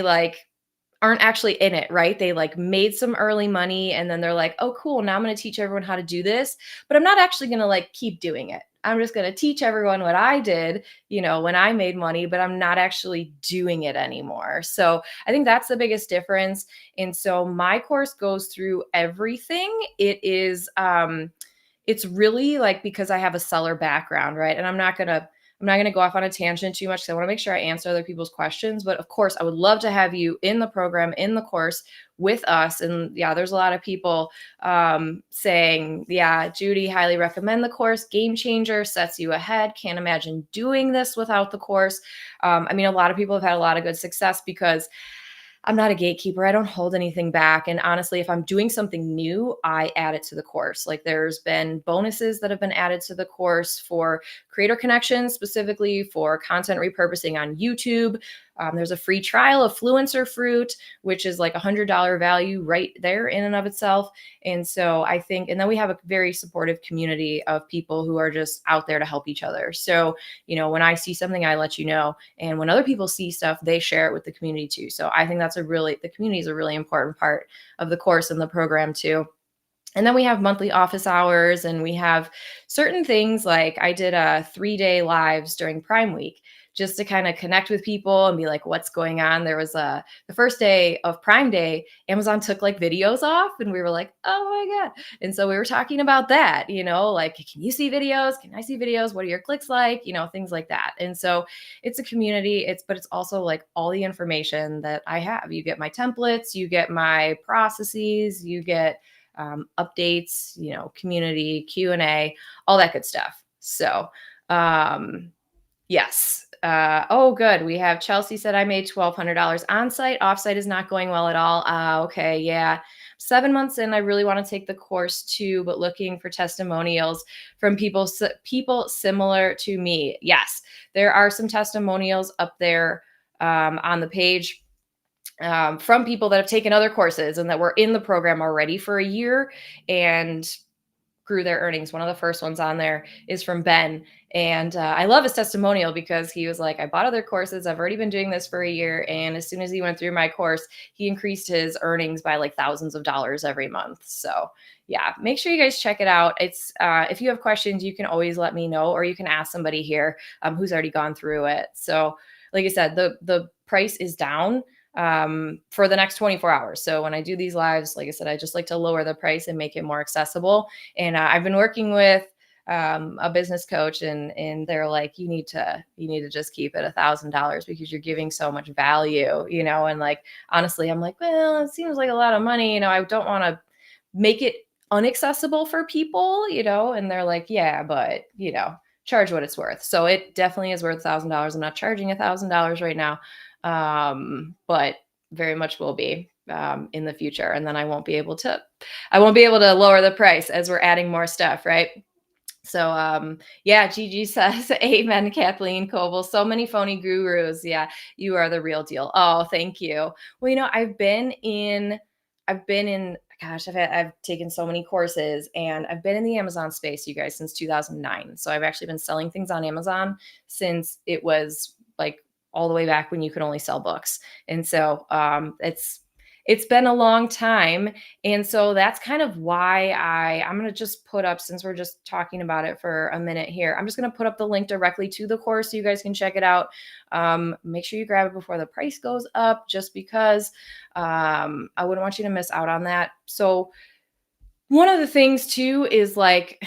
in it, right? They like made some early money and then they're like, oh, cool. Now I'm going to teach everyone how to do this, but I'm not actually going to like keep doing it. I'm just going to teach everyone what I did, when I made money, but I'm not actually doing it anymore. So I think that's the biggest difference. And so my course goes through everything. It is, it's really like, because I have a seller background, right? And I'm not going to go off on a tangent too much because I want to make sure I answer other people's questions. But of course, I would love to have you in the program, in the course with us. And yeah, there's a lot of people saying, yeah, Judy, highly recommend the course. Game changer, sets you ahead. Can't imagine doing this without the course. A lot of people have had a lot of good success because I'm not a gatekeeper. I don't hold anything back. And honestly, if I'm doing something new, I add it to the course. Like there's been bonuses that have been added to the course for creator connections, specifically for content repurposing on YouTube. There's a free trial of Fluencer Fruit, which is like $100 value right there in and of itself. And so I think, and then we have a very supportive community of people who are just out there to help each other. So, when I see something, I let you know. And when other people see stuff, they share it with the community too. So I think the community is a really important part of the course and the program too. And then we have monthly office hours, and we have certain things like I did a 3-day lives during Prime Week just to kind of connect with people and be like, what's going on? There was the first day of Prime Day, Amazon took like videos off, and we were like, oh my God. And so we were talking about that, like, can you see videos? Can I see videos? What are your clicks like? Things like that. And so it's a community, but it's also like all the information that I have. You get my templates, you get my processes, you get updates, community Q&A, all that good stuff. So, yes. Oh, good. We have Chelsea said I made $1,200 on site. Offsite is not going well at all. Okay. Yeah. 7 months in, I really want to take the course too, but looking for testimonials from people similar to me. Yes, there are some testimonials up there on the page from people that have taken other courses and that were in the program already for a year and grew their earnings. One of the first ones on there is from Ben. And I love his testimonial because he was like, I bought other courses. I've already been doing this for a year. And as soon as he went through my course, he increased his earnings by like thousands of dollars every month. So yeah, make sure you guys check it out. It's if you have questions, you can always let me know, or you can ask somebody here who's already gone through it. So like I said, the price is down for the next 24 hours. So when I do these lives, like I said, I just like to lower the price and make it more accessible. And I've been working with a business coach, and they're like, you need to just keep it $1,000 because you're giving so much value, and like, honestly, I'm like, well, it seems like a lot of money. I don't want to make it unaccessible for people, and they're like, yeah, but charge what it's worth. So it definitely is worth $1,000. I'm not charging $1,000 right now. But very much will be in the future. And then I won't be able to lower the price as we're adding more stuff, right? So yeah, Gigi says, amen, Kathleen Coble. So many phony gurus. Yeah, you are the real deal. Oh, thank you. Well, I've been in gosh, I've taken so many courses, and I've been in the Amazon space, you guys, since 2009. So I've actually been selling things on Amazon since it was like all the way back when you could only sell books. And so it's been a long time. And so that's kind of why I'm going to just put up, since we're just talking about it for a minute here, I'm just going to put up the link directly to the course so you guys can check it out. Make sure you grab it before the price goes up, just because I wouldn't want you to miss out on that. So one of the things too is like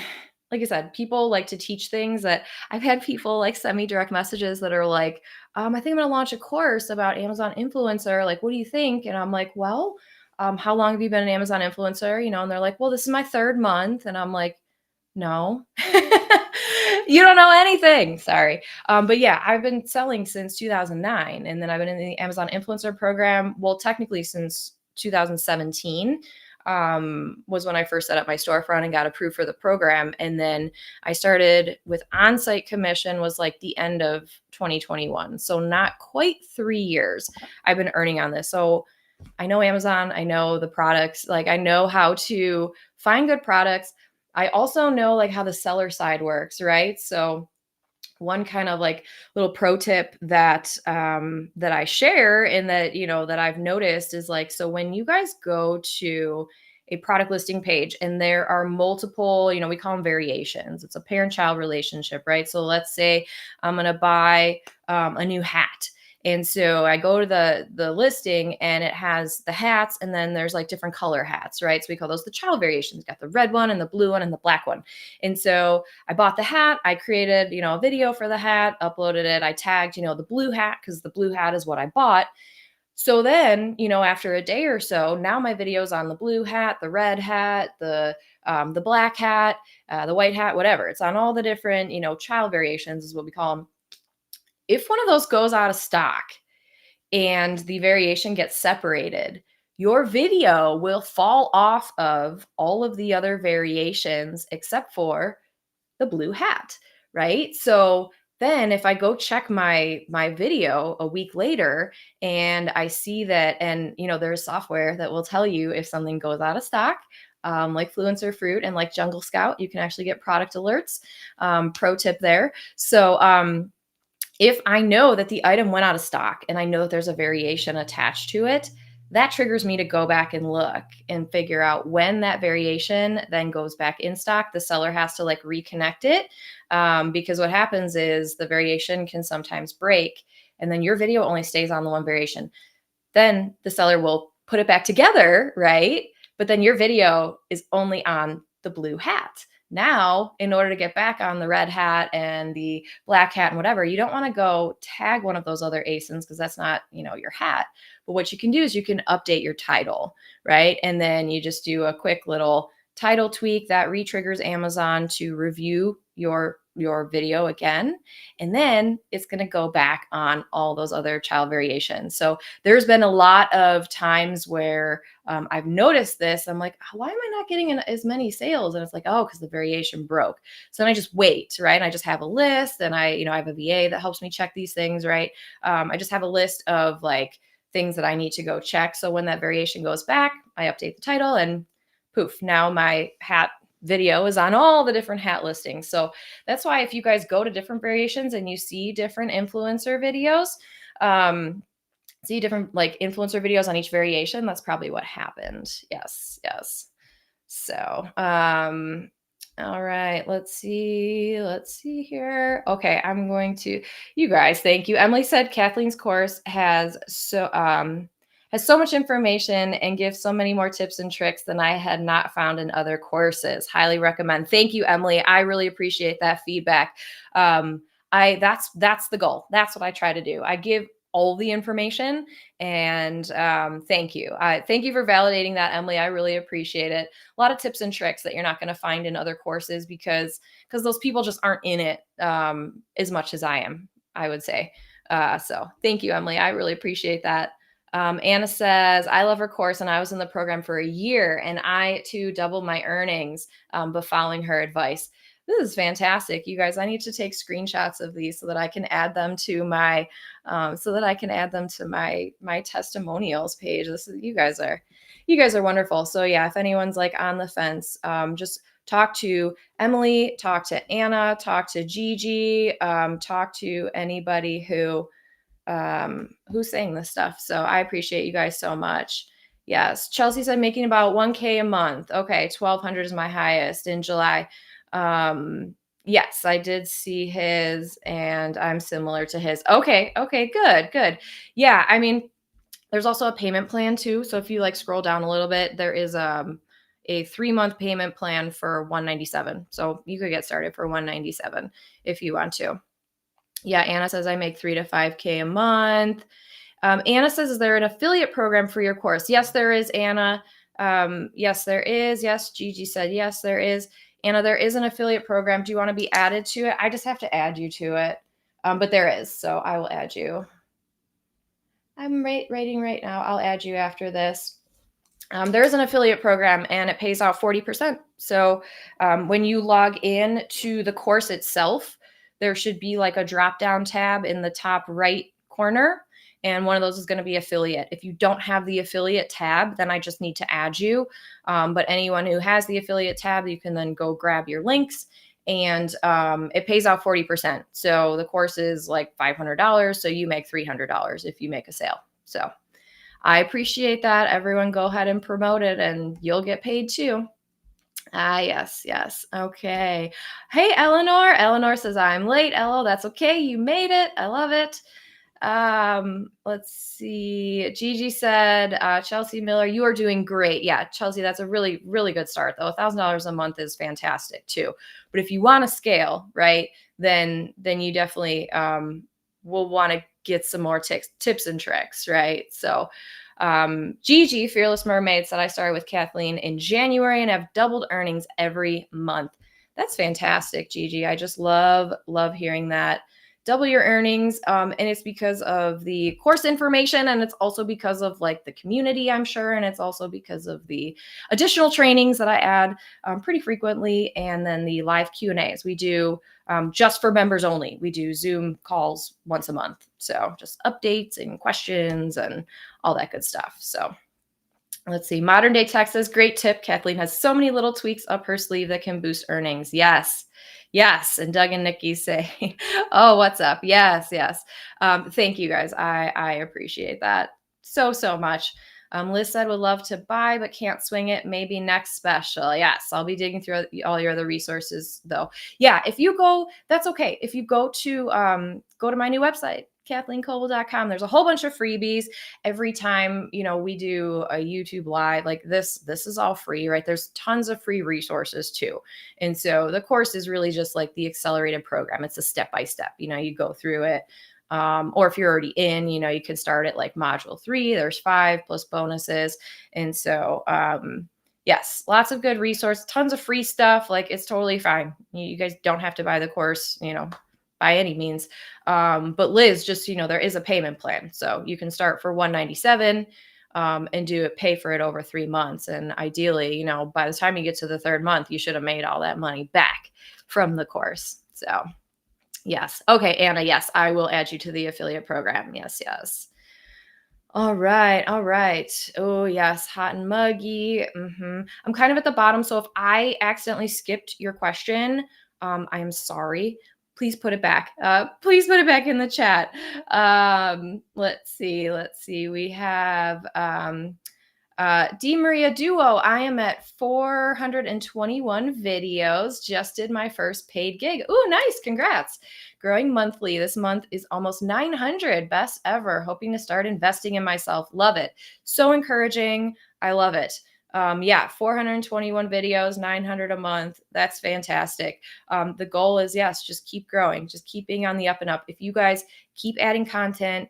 I said, people like to teach things that I've had people like send me direct messages that are like, I think I'm going to launch a course about Amazon influencer. Like, what do you think? And I'm like, well, how long have you been an Amazon influencer? And they're like, well, this is my 3rd month. And I'm like, no, you don't know anything. Sorry. But yeah, I've been selling since 2009. And then I've been in the Amazon influencer program. Well, technically since 2017 was when I first set up my storefront and got approved for the program. And then I started with on-site commission was like the end of 2021. So not quite 3 years I've been earning on this. So I know Amazon, I know the products, like I know how to find good products. I also know like how the seller side works, right? So one kind of like little pro tip that that I share and that that I've noticed is like, so when you guys go to a product listing page and there are multiple, we call them variations. It's a parent-child relationship, right? So let's say I'm going to buy a new hat. And so I go to the listing and it has the hats, and then there's like different color hats, right? So we call those the child variations. Got the red one and the blue one and the black one. And so I bought the hat. I created, a video for the hat, uploaded it. I tagged, the blue hat because the blue hat is what I bought. So then, after a day or so, now my video's on the blue hat, the red hat, the black hat, the white hat, whatever. It's on all the different, child variations is what we call them. If one of those goes out of stock, and the variation gets separated, your video will fall off of all of the other variations except for the blue hat, right? So then if I go check my video a week later and I see that, and there's software that will tell you if something goes out of stock, like Fluencer Fruit and like Jungle Scout, you can actually get product alerts. Pro tip there. So if I know that the item went out of stock and I know that there's a variation attached to it, that triggers me to go back and look and figure out when that variation then goes back in stock. The seller has to like reconnect it, because what happens is the variation can sometimes break and then your video only stays on the one variation. Then the seller will put it back together, right? But then your video is only on the blue hat. Now, in order to get back on the red hat and the black hat and whatever, you don't want to go tag one of those other ASINs because that's not, your hat. But what you can do is you can update your title, right? And then you just do a quick little title tweak that re-triggers Amazon to review your video again, and then it's going to go back on all those other child variations. So there's been a lot of times where I've noticed this. I'm like, why am I not getting as many sales? And it's like, oh, because the variation broke. So then I just wait, right? And I just have a list, and I have a VA that helps me check these things, right? I just have a list of like things that I need to go check. So when that variation goes back, I update the title, and poof, now my hat video is on all the different hat listings. So that's why if you guys go to different variations and you see different influencer videos, see different like influencer videos on each variation, that's probably what happened. Yes. So, all right, let's see here. Okay, you guys, thank you. Emily said Kathleen's course has so much information and gives so many more tips and tricks than I had not found in other courses. Highly recommend. Thank you, Emily. I really appreciate that feedback. That's the goal. That's what I try to do. I give all the information, and thank you. Thank you for validating that, Emily. I really appreciate it. A lot of tips and tricks that you're not going to find in other courses because those people just aren't in it as much as I am, I would say. So thank you, Emily. I really appreciate that. Anna says, I love her course and I was in the program for a year and I too doubled my earnings by following her advice. This is fantastic. You guys, I need to take screenshots of these so that I can add them to my my testimonials page. You guys are wonderful. So yeah, if anyone's like on the fence, just talk to Emily, talk to Anna, talk to Gigi, talk to anybody who's saying this stuff. So I appreciate you guys so much. Yes. Chelsea said making about 1K a month. Okay. 1,200 is my highest in July. Yes, I did see his and I'm similar to his. Okay. Good. Yeah. I mean, there's also a payment plan too. So if you like scroll down a little bit, there is a 3-month payment plan for $197. So you could get started for $197 if you want to. Yeah, Anna says I make 3 to 5K a month. Anna says, is there an affiliate program for your course? Yes, there is, Anna. Yes, there is. Yes, Gigi said, yes, there is. Anna, there is an affiliate program. Do you want to be added to it? I just have to add you to it. But there is, so I will add you. I'm rating right now. I'll add you after this. There is an affiliate program and it pays out 40%. So when you log in to the course itself, there should be like a drop down tab in the top right corner. And one of those is going to be affiliate. If you don't have the affiliate tab, then I just need to add you. But anyone who has the affiliate tab, you can then go grab your links and it pays out 40%. So the course is like $500. So you make $300 if you make a sale. So I appreciate that. Everyone go ahead and promote it and you'll get paid too. Yes. Okay. Hey, Eleanor. Eleanor says, I'm late. Elo, that's okay. You made it. I love it. Let's see. Gigi said, Chelsea Miller, you are doing great. Yeah, Chelsea, that's a really, really good start though. $1,000 a month is fantastic too. But if you want to scale, right, then you definitely, will want to get some more tips and tricks, right? So, Gigi, Fearless Mermaid, said I started with Kathleen in January and have doubled earnings every month. That's fantastic, Gigi. I just love hearing that. double your earnings. And it's because of the course information, and it's also because of like the community, I'm sure. And it's also because of the additional trainings that I add pretty frequently. And then the live Q&As we do just for members only. We do Zoom calls once a month. So just updates and questions and all that good stuff. So let's see. Modern Day Tech says, great tip. Kathleen has so many little tweaks up her sleeve that can boost earnings. Yes. Yes. And Doug and Nikki say, oh, what's up? Yes. Yes. Thank you guys. I appreciate that so much. Liz said, would love to buy, but can't swing it. Maybe next special. Yes. I'll be digging through all your other resources though. Yeah. If you go, that's okay. If you go to my new website, KathleenKoval.com, there's a whole bunch of freebies every time, we do a YouTube live like this is all free, right? There's tons of free resources too. And so the course is really just like the accelerated program. It's a step-by-step, you go through it. Or if you're already in, you can start at like module 3, there's 5 plus bonuses. And so, yes, lots of good resources, tons of free stuff. Like it's totally fine. You guys don't have to buy the course, by any means. But Liz, just, there is a payment plan. So you can start for $197 and pay for it over 3 months. And ideally, by the time you get to the 3rd month, you should have made all that money back from the course. So yes. Okay, Anna, yes, I will add you to the affiliate program. Yes, yes. All right. All right. Oh, yes. Hot and muggy. I'm kind of at the bottom. So if I accidentally skipped your question, I am sorry. Please put it back. Please put it back in the chat. Let's see. We have D. Maria Duo. I am at 421 videos. Just did my first paid gig. Ooh, nice. Congrats. Growing monthly. This month is almost 900. Best ever. Hoping to start investing in myself. Love it. So encouraging. I love it. 421 videos, 900 a month. That's fantastic. The goal is, yes, just keep growing, just keep being on the up and up. If you guys keep adding content,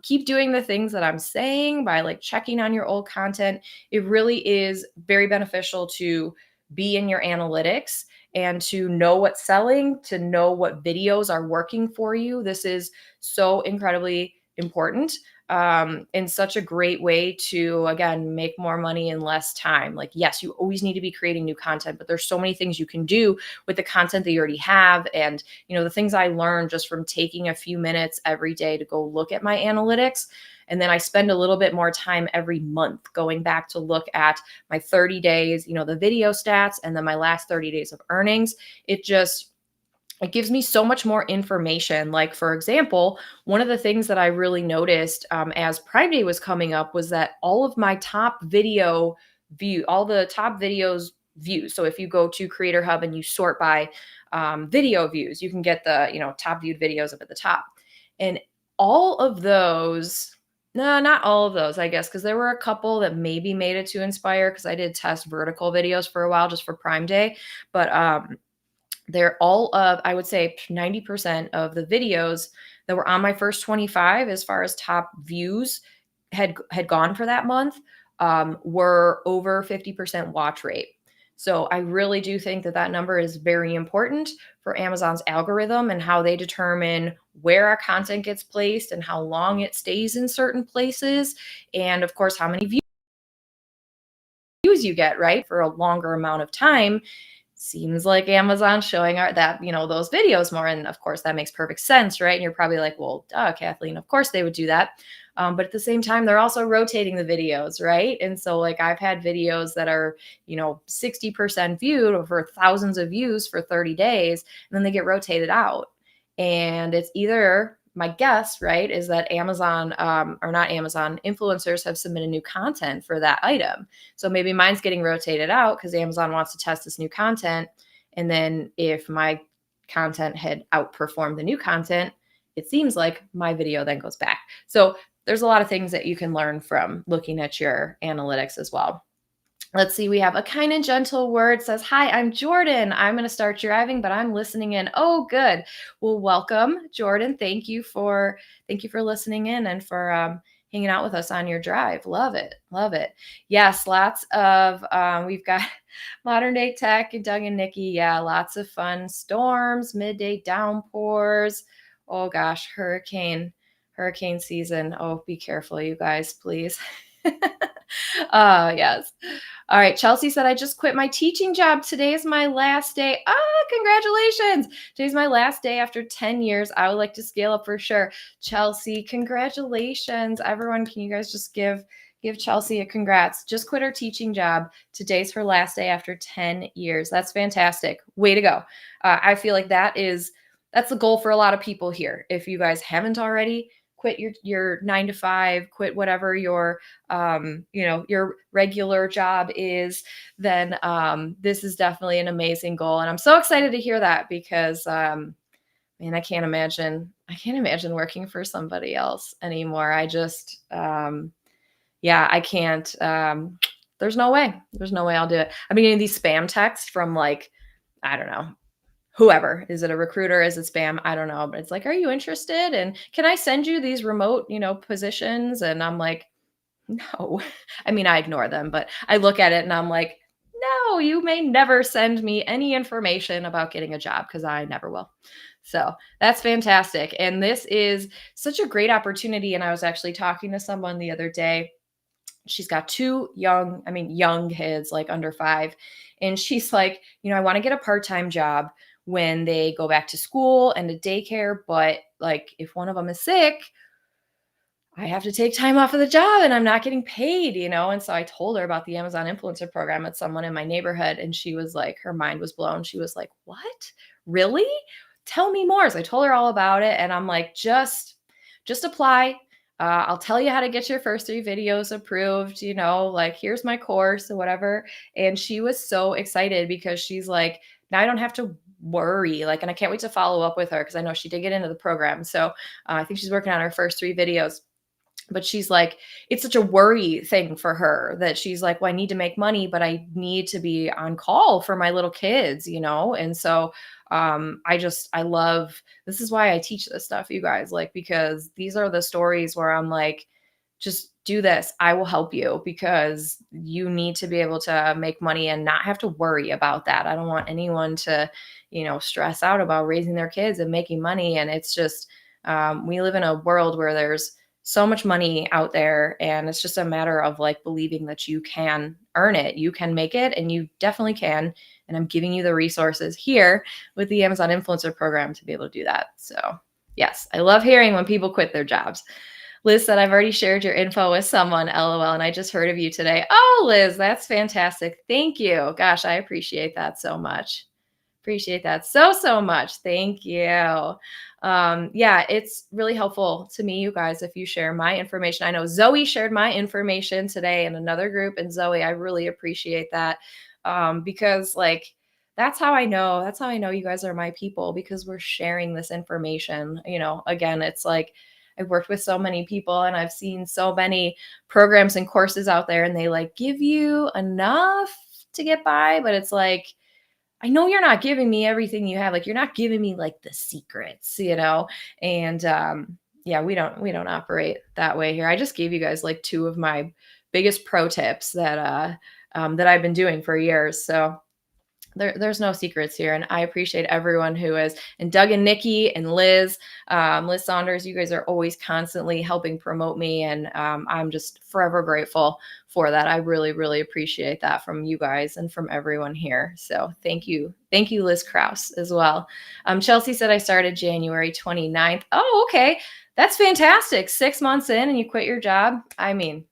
keep doing the things that I'm saying by like checking on your old content, it really is very beneficial to be in your analytics and to know what's selling, to know what videos are working for you. This is so incredibly important. And such a great way to, again, make more money in less time. Like, yes, you always need to be creating new content, but there's so many things you can do with the content that you already have. And, the things I learned just from taking a few minutes every day to go look at my analytics. And then I spend a little bit more time every month going back to look at my 30 days, the video stats, and then my last 30 days of earnings. It gives me so much more information. Like, for example, one of the things that I really noticed as Prime Day was coming up was that all of my top video all the top videos views. So if you go to Creator Hub and you sort by video views, you can get the, top viewed videos up at the top. And all of those, no, not all of those, I guess, because there were a couple that maybe made it to Inspire, because I did test vertical videos for a while just for Prime Day. But they're all of, I would say 90% of the videos that were on my first 25 as far as top views had gone for that month were over 50% watch rate. So I really do think that number is very important for Amazon's algorithm and how they determine where our content gets placed and how long it stays in certain places. And of course, how many views you get, right? For a longer amount of time. Seems like Amazon's showing those videos more. And of course, that makes perfect sense, right? And you're probably like, well, duh, Kathleen, of course they would do that. But at the same time, they're also rotating the videos, right? And so like I've had videos that are, 60% viewed over thousands of views for 30 days, and then they get rotated out. And it's either, my guess, right, is that Amazon, or not Amazon, influencers have submitted new content for that item. So maybe mine's getting rotated out because Amazon wants to test this new content. And then if my content had outperformed the new content, it seems like my video then goes back. So there's a lot of things that you can learn from looking at your analytics as well. Let's see. We have a kind and gentle word says, hi, I'm Jordan. I'm going to start driving, but I'm listening in. Oh, good. Well, welcome, Jordan. Thank you for listening in and for hanging out with us on your drive. Love it. Love it. Yes. Lots of, we've got Modern Day Tech and Doug and Nikki. Yeah. Lots of fun storms, midday downpours. Oh gosh, hurricane season. Oh, be careful, you guys, please. Yes. All right. Chelsea said, I just quit my teaching job. Today is my last day. Congratulations. Today's my last day after 10 years. I would like to scale up for sure. Chelsea, congratulations. Everyone, can you guys just give Chelsea a congrats? Just quit her teaching job. Today's her last day after 10 years. That's fantastic. Way to go. I feel like that's the goal for a lot of people here. If you guys haven't already, quit your 9 to 5, quit whatever your regular job is, then this is definitely an amazing goal. And I'm so excited to hear that because man, I can't imagine working for somebody else anymore. I just yeah, I can't. There's no way. There's no way I'll do it. I'm getting these spam texts from like, I don't know, whoever. Is it a recruiter? Is it spam? I don't know. But it's like, are you interested? And can I send you these remote, positions? And I'm like, no. I mean, I ignore them, but I look at it and I'm like, no, you may never send me any information about getting a job because I never will. So that's fantastic. And this is such a great opportunity. And I was actually talking to someone the other day. She's got two young kids, like under 5. And she's like, I want to get a part-time job when they go back to school and to daycare. But like, if one of them is sick, I have to take time off of the job and I'm not getting paid, And so I told her about the Amazon influencer program at someone in my neighborhood. And she was like, her mind was blown. She was like, what? Really? Tell me more. So I told her all about it. And I'm like, just apply. I'll tell you how to get your first 3 videos approved, like here's my course or whatever. And she was so excited because she's like, now I don't have to worry. Like, and I can't wait to follow up with her because I know she did get into the program. So I think she's working on her first 3 videos. But she's like, it's such a worry thing for her that she's like, well, I need to make money, but I need to be on call for my little kids, And so I love, this is why I teach this stuff, you guys, like, because these are the stories where I'm like, just do this. I will help you because you need to be able to make money and not have to worry about that. I don't want anyone to, stress out about raising their kids and making money. And it's just, we live in a world where there's so much money out there and it's just a matter of like believing that you can earn it, you can make it, and you definitely can. And I'm giving you the resources here with the Amazon influencer program to be able to do that. So yes, I love hearing when people quit their jobs. Liz said, I've already shared your info with someone, LOL, and I just heard of you today. Oh, Liz, that's fantastic. Thank you. Gosh, I appreciate that so much. Appreciate that so much. Thank you. Yeah, it's really helpful to me, you guys, if you share my information. I know Zoe shared my information today in another group. And Zoe, I really appreciate that because like, that's how I know you guys are my people because we're sharing this information. Again, it's like I've worked with so many people and I've seen so many programs and courses out there and they like give you enough to get by, but it's like, I know you're not giving me everything you have. Like you're not giving me like the secrets, And yeah, we don't operate that way here. I just gave you guys like 2 of my biggest pro tips that I've been doing for years. So there's no secrets here. And I appreciate everyone who is, and Doug and Nikki and Liz Saunders, you guys are always constantly helping promote me. And I'm just forever grateful for that. I really, really appreciate that from you guys and from everyone here. So thank you. Thank you, Liz Kraus as well. Chelsea said I started January 29th. Oh, okay. That's fantastic. 6 months in and you quit your job. I mean,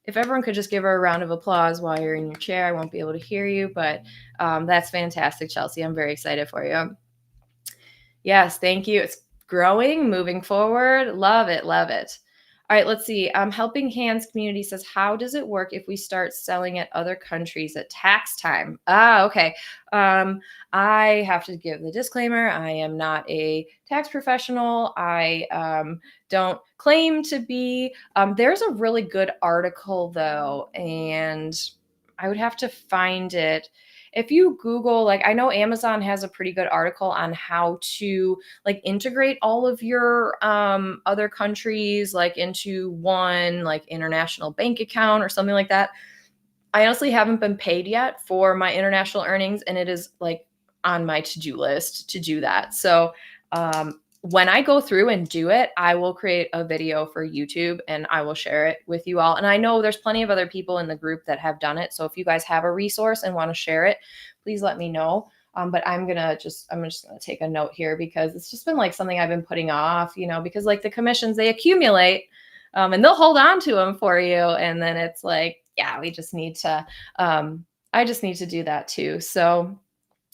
if everyone could just give her a round of applause while you're in your chair, I won't be able to hear you, but that's fantastic, Chelsea. I'm very excited for you. Yes, thank you. It's growing, moving forward. Love it, love it. All right, let's see. Helping Hands community says, how does it work if we start selling at other countries at tax time? Okay. I have to give the disclaimer. I am not a tax professional. I don't claim to be. There's a really good article though, and I would have to find it. If you Google, like, I know Amazon has a pretty good article on how to like integrate all of your other countries like into one like international bank account or something like that. I honestly haven't been paid yet for my international earnings, and it is like on my to-do list to do that. So when I go through and do it, I will create a video for YouTube and I will share it with you all. And I know there's plenty of other people in the group that have done it. So if you guys have a resource and want to share it, please let me know. But I'm just gonna take a note here because it's just been like something I've been putting off, because like the commissions, they accumulate, and they'll hold on to them for you. And then it's like, yeah, we just need to, I just need to do that too. So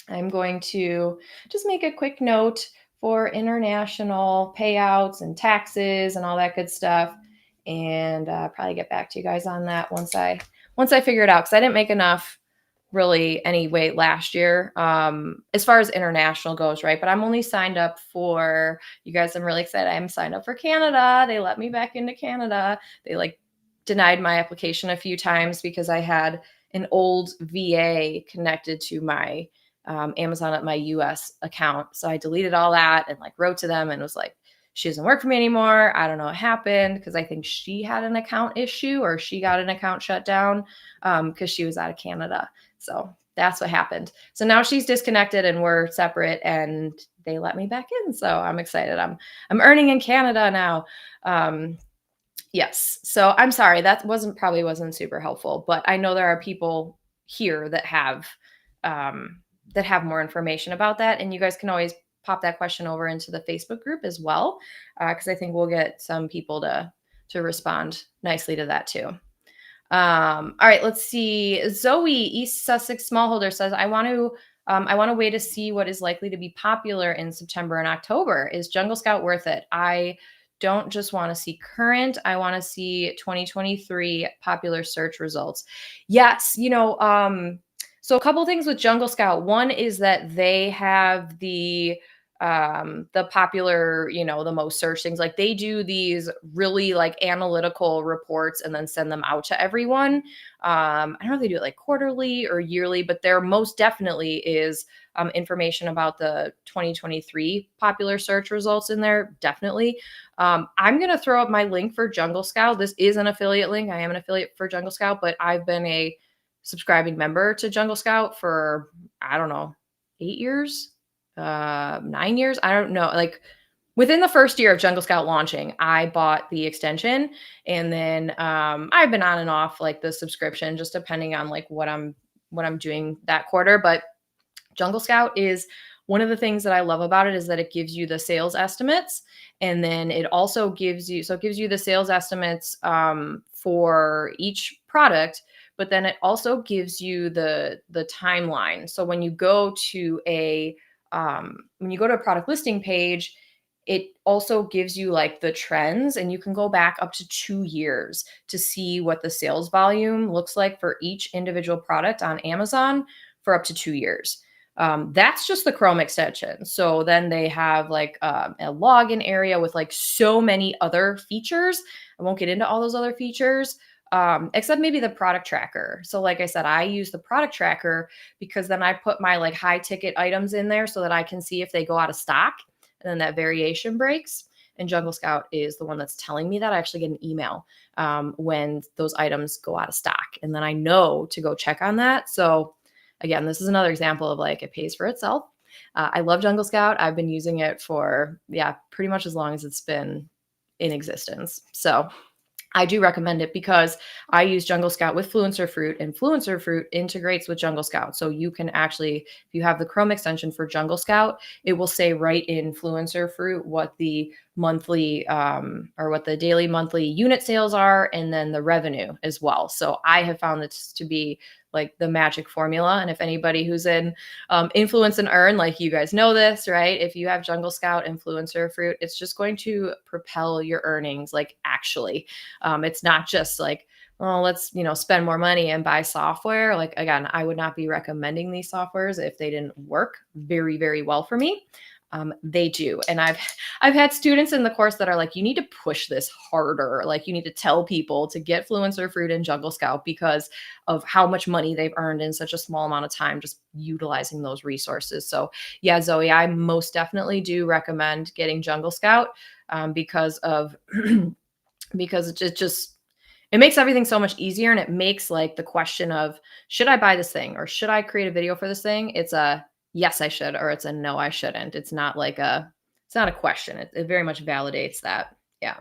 I'm going to just make a quick note for international payouts and taxes and all that good stuff, and probably get back to you guys on that once I figure it out, because I didn't make enough really anyway last year, as far as international goes, right? But I'm only signed up for, you guys, I'm really excited. I'm signed up for Canada. They let me back into Canada. They like denied my application a few times because I had an old VA connected to my Amazon at my US account. So I deleted all that and like wrote to them and was like, she doesn't work for me anymore. I don't know what happened, because I think she had an account issue or she got an account shut down because she was out of Canada. So that's what happened. So now she's disconnected and we're separate, and they let me back in. So I'm excited. I'm earning in Canada now. Yes. So I'm sorry, that probably wasn't super helpful, but I know there are people here that have more information about that, and you guys can always pop that question over into the Facebook group as well, because I think we'll get some people to respond nicely to that too. All right, let's see. Zoe, East Sussex smallholder, says, I want to wait to see what is likely to be popular in September and October. Is Jungle Scout worth it? I don't just want to see current. I want to see 2023 popular search results. Yes, so a couple things with Jungle Scout. One is that they have the popular, the most search things. Like they do these really like analytical reports and then send them out to everyone. I don't know if they do it like quarterly or yearly, but there most definitely is information about the 2023 popular search results in there. Definitely. I'm going to throw up my link for Jungle Scout. This is an affiliate link. I am an affiliate for Jungle Scout, but I've been a subscribing member to Jungle Scout for, I don't know, 8 years, 9 years. I don't know. Like within the first year of Jungle Scout launching, I bought the extension, and then I've been on and off like the subscription, just depending on like what I'm doing that quarter. But Jungle Scout is one of the things that I love about it is that it gives you the sales estimates, and then it also gives you the sales estimates for each product, but then it also gives you the timeline. So when you go to a product listing page, it also gives you like the trends, and you can go back up to 2 years to see what the sales volume looks like for each individual product on Amazon for up to 2 years. That's just the Chrome extension. So then they have like a login area with like so many other features. I won't get into all those other features, except maybe the product tracker. So like I said, I use the product tracker because then I put my like high ticket items in there so that I can see if they go out of stock, and then that variation breaks. And Jungle Scout is the one that's telling me that. I actually get an email when those items go out of stock, and then I know to go check on that. So again, this is another example of like it pays for itself. I love Jungle Scout. I've been using it for, pretty much as long as it's been in existence. So I do recommend it because I use Jungle Scout with Fluencer Fruit, and Fluencer Fruit integrates with Jungle Scout. So you can actually, if you have the Chrome extension for Jungle Scout, it will say right in Fluencer Fruit what the monthly or what the daily monthly unit sales are, and then the revenue as well. So I have found this to be like the magic formula. And if anybody who's in Influence and Earn, like you guys know this, right? If you have Jungle Scout and Fluencer Fruit, it's just going to propel your earnings. Like actually, it's not just like, well, let's, spend more money and buy software. Like, again, I would not be recommending these softwares if they didn't work very, very well for me. They do. And I've had students in the course that are like, you need to push this harder. Like you need to tell people to get Fluencer Fruit and Jungle Scout because of how much money they've earned in such a small amount of time, just utilizing those resources. So yeah, Zoe, I most definitely do recommend getting Jungle Scout because it makes everything so much easier. And it makes like the question of, should I buy this thing or should I create a video for this thing? It's a yes, I should, or it's a no, I shouldn't. It's not like It's not a question. It very much validates that. Yeah.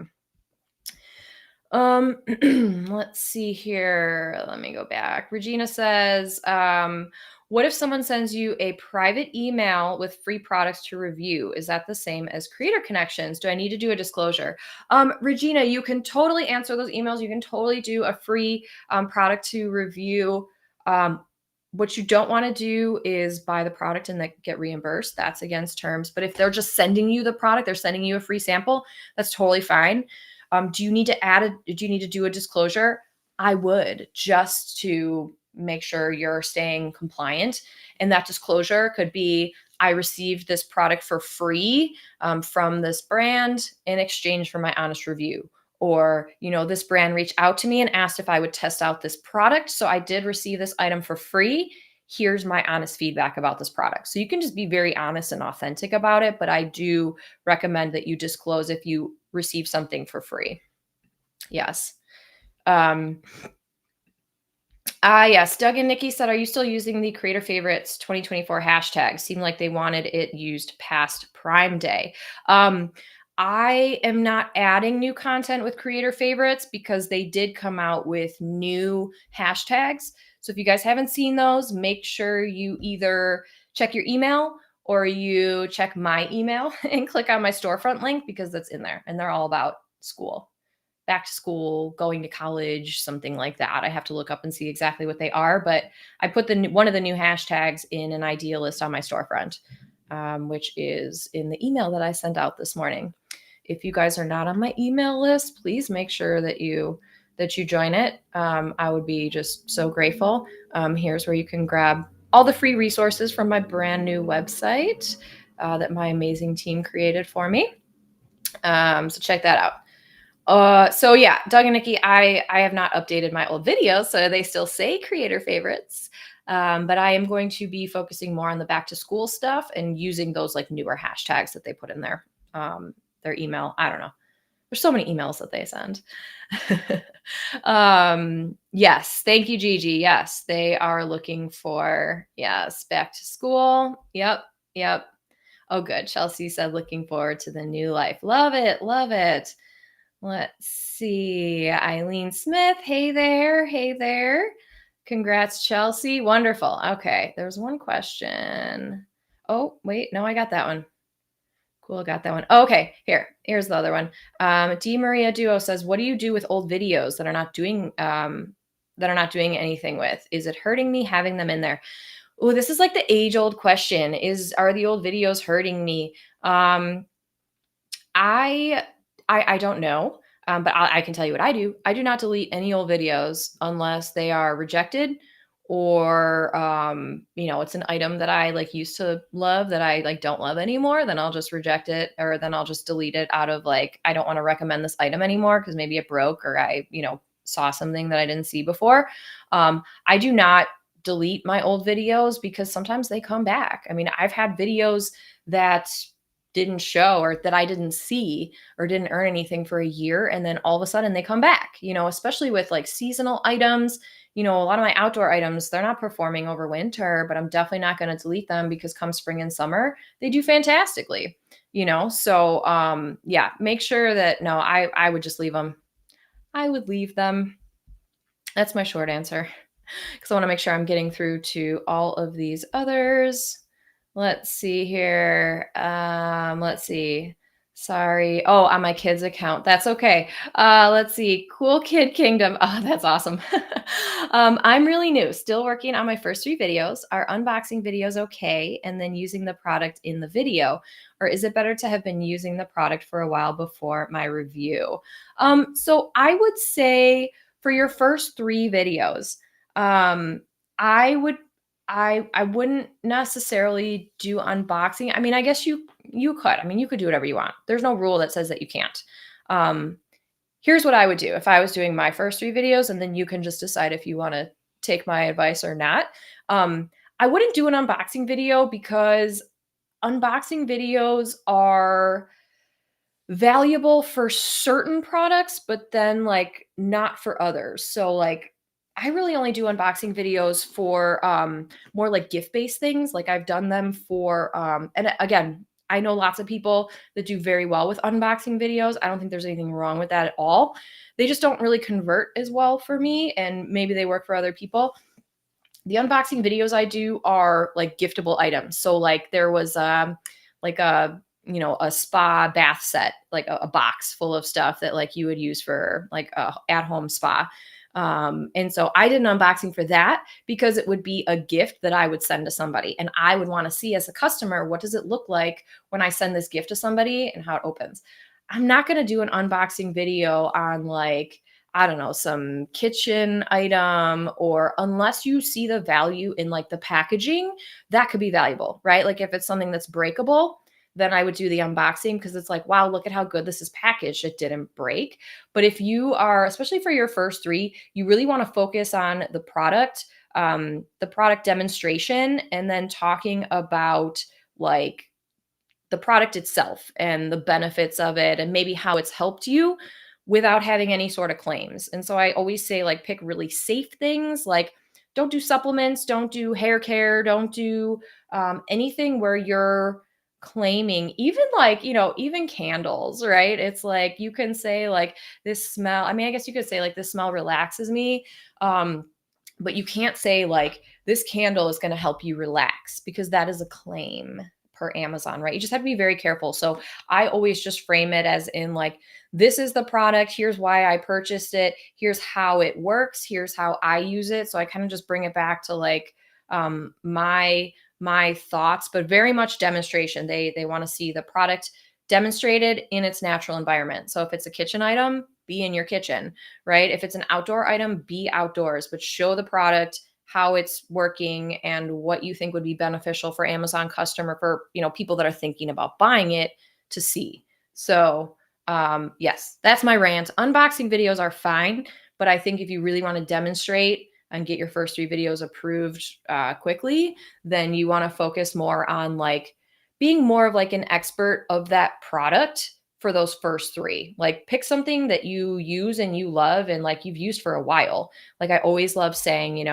Let's see here. Let me go back. Regina says, what if someone sends you a private email with free products to review? Is that the same as Creator Connections? Do I need to do a disclosure? Regina, you can totally answer those emails. You can totally do a free product to review. What you don't want to do is buy the product and then get reimbursed. That's against terms. But if they're just sending you the product, they're sending you a free sample, that's totally fine. Do you need to do a disclosure? I would, just to make sure you're staying compliant. And that disclosure could be, I received this product for free from this brand in exchange for my honest review. Or, this brand reached out to me and asked if I would test out this product. So I did receive this item for free. Here's my honest feedback about this product. So you can just be very honest and authentic about it. But I do recommend that you disclose if you receive something for free. Yes. Yes. Doug and Nikki said, are you still using the Creator Favorites 2024 hashtag? Seemed like they wanted it used past Prime Day. I am not adding new content with Creator Favorites because they did come out with new hashtags. So if you guys haven't seen those, make sure you either check your email or you check my email and click on my storefront link, because that's in there and they're all about school, back to school, going to college, something like that. I have to look up and see exactly what they are, but I put one of the new hashtags in an idea list on my storefront, which is in the email that I sent out this morning. If you guys are not on my email list, please make sure that you join it. I would be just so grateful. Here's where you can grab all the free resources from my brand new website that my amazing team created for me. So check that out. So yeah, Doug and Nikki, I have not updated my old videos, so they still say Creator Favorites. But I am going to be focusing more on the back to school stuff and using those like newer hashtags that they put in their email. I don't know. There's so many emails that they send. Yes. Thank you, Gigi. Yes. They are looking for, yes, back to school. Yep. Yep. Oh, good. Chelsea said, looking forward to the new life. Love it. Love it. Let's see. Eileen Smith. Hey there. Hey there. Congrats, Chelsea. Wonderful. Okay. There's one question. Oh, wait. No, I got that one. Cool, got that one. Oh, okay, here's the other one. D Maria Duo says, what do you do with old videos that are not doing anything with? Is it hurting me having them in there? Oh, this is like the age-old question. Are the old videos hurting me? I don't know, but I can tell you what I do. I do not delete any old videos unless they are rejected, or it's an item that I like used to love that I like don't love anymore. Then I'll just reject it, or then I'll just delete it out of like, I don't want to recommend this item anymore because maybe it broke, or I saw something that I didn't see before. I do not delete my old videos because sometimes they come back. I mean, I've had videos that didn't show or that I didn't see or didn't earn anything for a year, and then all of a sudden they come back, especially with like seasonal items. A lot of my outdoor items, they're not performing over winter, but I'm definitely not going to delete them because come spring and summer, they do fantastically, So, yeah, make sure that, no, I would just leave them. I would leave them. That's my short answer, because I want to make sure I'm getting through to all of these others. Let's see here. Let's see. Sorry. Oh, on my kids' account. That's okay. Let's see. Cool Kid Kingdom. Oh, that's awesome. I'm really new, still working on my first 3 videos. Are unboxing videos okay? And then using the product in the video? Or is it better to have been using the product for a while before my review? So I would say for your first 3 videos, I wouldn't necessarily do unboxing. I mean, I guess you could. I mean, you could do whatever you want. There's no rule that says that you can't. Here's what I would do if I was doing my first 3 videos, and then you can just decide if you want to take my advice or not. I wouldn't do an unboxing video because unboxing videos are valuable for certain products, but then like not for others. So like I really only do unboxing videos for more like gift-based things. Like I've done them for and again, I know lots of people that do very well with unboxing videos. I don't think there's anything wrong with that at all. They just don't really convert as well for me, and maybe they work for other people. The unboxing videos I do are like giftable items. So like there was like a spa bath set, like a box full of stuff that like you would use for like a at-home spa. And so I did an unboxing for that because it would be a gift that I would send to somebody. And I would want to see as a customer, what does it look like when I send this gift to somebody and how it opens? I'm not going to do an unboxing video on like, I don't know, some kitchen item, or unless you see the value in like the packaging, that could be valuable, right? Like if it's something that's breakable, then I would do the unboxing because it's like, wow, look at how good this is packaged. It didn't break. But if you are, especially for your first three, you really want to focus on the product demonstration, and then talking about like the product itself and the benefits of it and maybe how it's helped you without having any sort of claims. And so I always say like pick really safe things, like don't do supplements, don't do hair care, don't do anything where you're claiming, even like, even candles, right? It's like you can say like this smell, I mean, I guess you could say like this smell relaxes me. Um, but you can't say like this candle is going to help you relax, because that is a claim per Amazon, right? You just have to be very careful. So I always just frame it as in like, this is the product. Here's why I purchased it. Here's how it works. Here's how I use it. So I kind of just bring it back to like my thoughts, but very much demonstration. They want to see the product demonstrated in its natural environment. So if it's a kitchen item, be in your kitchen, right? If it's an outdoor item, be outdoors, but show the product, how it's working, and what you think would be beneficial for Amazon customer, for people that are thinking about buying it to see. So yes, that's my rant. Unboxing videos are fine, but I think if you really want to demonstrate and get your first three videos approved quickly, then you want to focus more on like being more of like an expert of that product for those first three. Like pick something that you use and you love and like you've used for a while. Like I always love saying,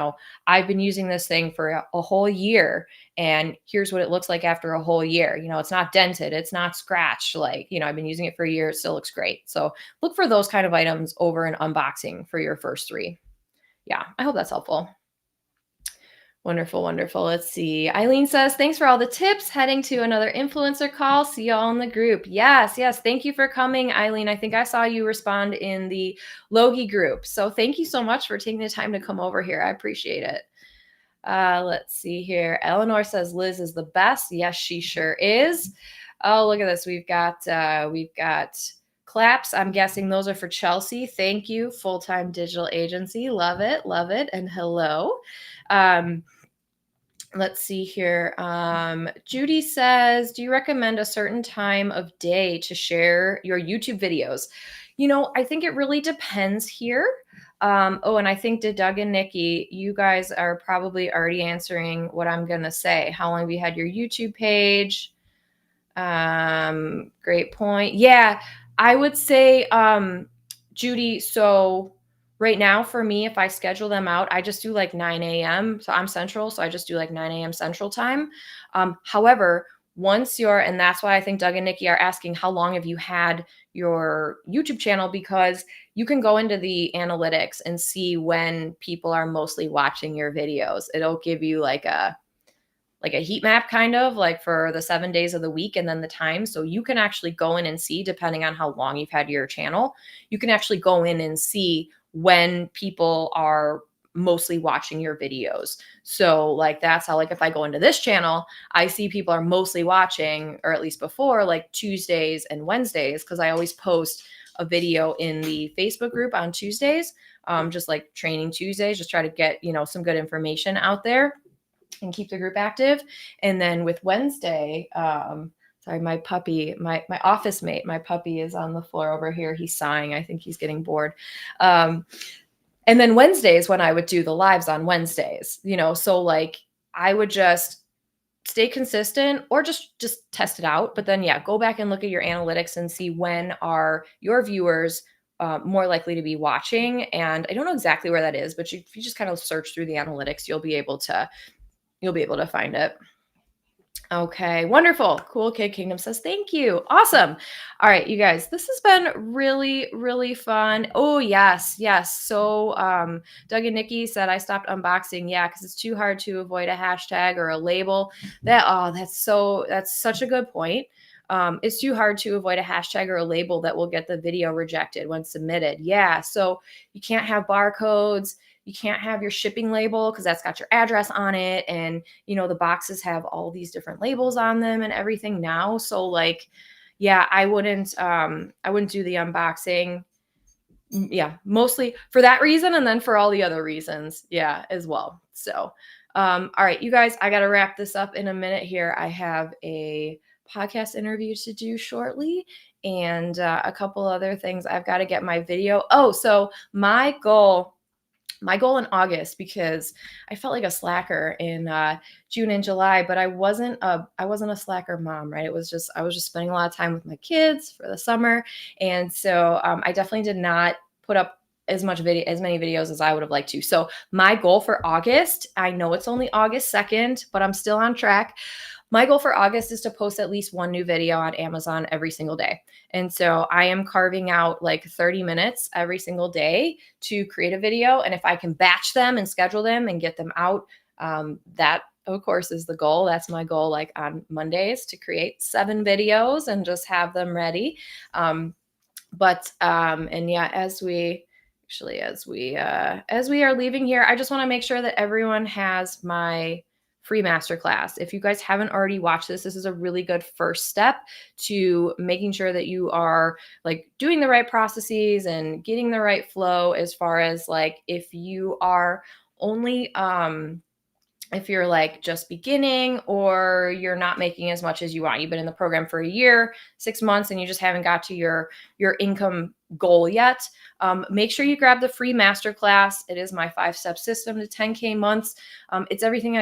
I've been using this thing for a whole year, and here's what it looks like after a whole year. It's not dented, it's not scratched. Like, I've been using it for a year, it still looks great. So look for those kind of items over an unboxing for your first three. Yeah, I hope that's helpful. Wonderful, wonderful. Let's see. Eileen says, thanks for all the tips. Heading to another influencer call. See y'all in the group. Yes, yes. Thank you for coming, Eileen. I think I saw you respond in the Logie group. So thank you so much for taking the time to come over here. I appreciate it. Let's see here. Eleanor says Liz is the best. Yes, she sure is. Oh, look at this. We've got claps. I'm guessing those are for Chelsea. Thank you. Full-time digital agency. Love it. Love it. And hello. Let's see here. Judy says, do you recommend a certain time of day to share your YouTube videos? I think it really depends here. And I think to Doug and Nikki, you guys are probably already answering what I'm going to say. How long have you had your YouTube page? Great point. Yeah, I would say, Judy, so right now for me, if I schedule them out, I just do like 9 a.m. So I'm central. So I just do like 9 a.m. central time. However, and that's why I think Doug and Nikki are asking, how long have you had your YouTube channel? Because you can go into the analytics and see when people are mostly watching your videos. It'll give you like a heat map, kind of like for the 7 days of the week, and then the time. So you can actually go in and see, depending on how long you've had your channel, you can actually go in and see when people are mostly watching your videos. So like that's how, like if I go into this channel, I see people are mostly watching, or at least before, like Tuesdays and Wednesdays, because I always post a video in the Facebook group on Tuesdays, just like Training Tuesdays, just try to get some good information out there and keep the group active. And then with Wednesday, sorry, my puppy, my office mate, my puppy is on the floor over here. He's sighing. I think he's getting bored. And then Wednesdays, when I would do the lives on Wednesdays, so like I would just stay consistent, or just test it out. But then, yeah, go back and look at your analytics and see when are your viewers more likely to be watching. And I don't know exactly where that is, but if you just kind of search through the analytics, you'll be able to find it. Okay, wonderful. Cool Kid Kingdom says thank you. Awesome. All right, you guys, this has been really, really fun. Oh, yes, yes. So, Doug and Nikki said I stopped unboxing. Yeah, because it's too hard to avoid a hashtag or a label. That's such a good point. It's too hard to avoid a hashtag or a label that will get the video rejected when submitted. Yeah, so you can't have barcodes. You can't have your shipping label because that's got your address on it, and the boxes have all these different labels on them and everything now. So like, yeah, I wouldn't do the unboxing. Yeah, mostly for that reason and then for all the other reasons, yeah, as well. So, all right, you guys, I got to wrap this up in a minute here. I have a podcast interview to do shortly and a couple other things. I've got to get my video. Oh, so my goal in August, because I felt like a slacker in June and July, but I wasn't a slacker mom, right? I was just spending a lot of time with my kids for the summer, and so I definitely did not put up as many videos as I would have liked to. So my goal for August, I know it's only August 2nd, but I'm still on track. My goal for August is to post at least one new video on Amazon every single day. And so I am carving out like 30 minutes every single day to create a video. And if I can batch them and schedule them and get them out, that of course is the goal. That's my goal, like on Mondays, to create 7 videos and just have them ready. And yeah, as we are leaving here, I just want to make sure that everyone has my free masterclass. If you guys haven't already watched this is a really good first step to making sure that you are like doing the right processes and getting the right flow, as far as like if you are only if you're like just beginning, or you're not making as much as you want. You've been in the program for a year, 6 months, and you just haven't got to your income goal yet. Make sure you grab the free masterclass. It is my 5-step system to 10K months. It's everything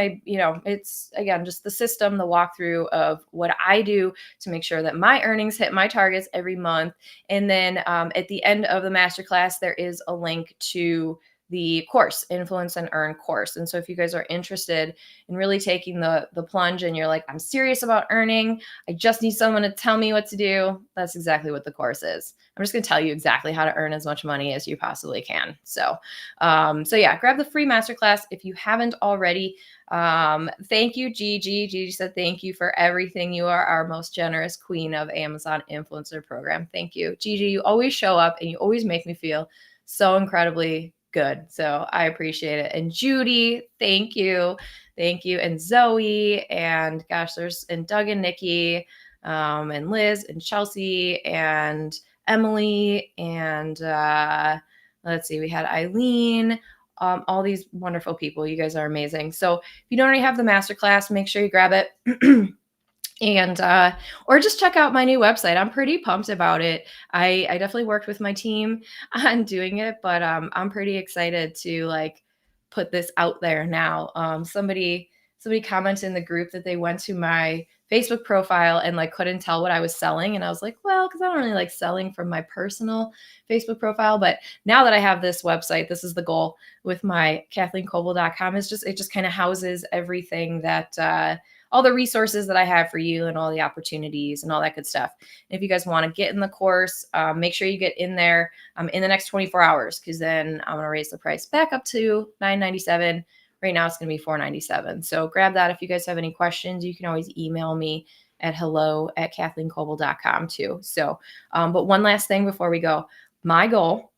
it's again just the system, the walkthrough of what I do to make sure that my earnings hit my targets every month. And then at the end of the masterclass, there is a link to the course, Influence and Earn course. And so if you guys are interested in really taking the plunge and you're like, I'm serious about earning, I just need someone to tell me what to do, that's exactly what the course is. I'm just going to tell you exactly how to earn as much money as you possibly can. So yeah, grab the free masterclass if you haven't already. Thank you, Gigi. Gigi said, thank you for everything. You are our most generous queen of Amazon influencer program. Thank you, Gigi. You always show up and you always make me feel so incredibly good. So I appreciate it. And Judy, thank you. Thank you. And Zoe, and gosh, and Doug and Nikki, and Liz and Chelsea and Emily. And let's see, we had Eileen, all these wonderful people. You guys are amazing. So if you don't already have the masterclass, make sure you grab it. And or just check out my new website. I'm pretty pumped about it. I definitely worked with my team on doing it, but I'm pretty excited to like put this out there now. Somebody commented in the group that they went to my Facebook profile and like couldn't tell what I was selling, and I was like, well, because I don't really like selling from my personal Facebook profile. But now that I have this website, this is the goal with my KathleenKoval.com. It just kind of houses everything that all the resources that I have for you and all the opportunities and all that good stuff. And if you guys want to get in the course, make sure you get in there in the next 24 hours, because then I'm going to raise the price back up to $9.97. Right now it's going to be $4.97. So grab that. If you guys have any questions, you can always email me at hello@KathleenKoval.com too. So, but one last thing before we go, my goal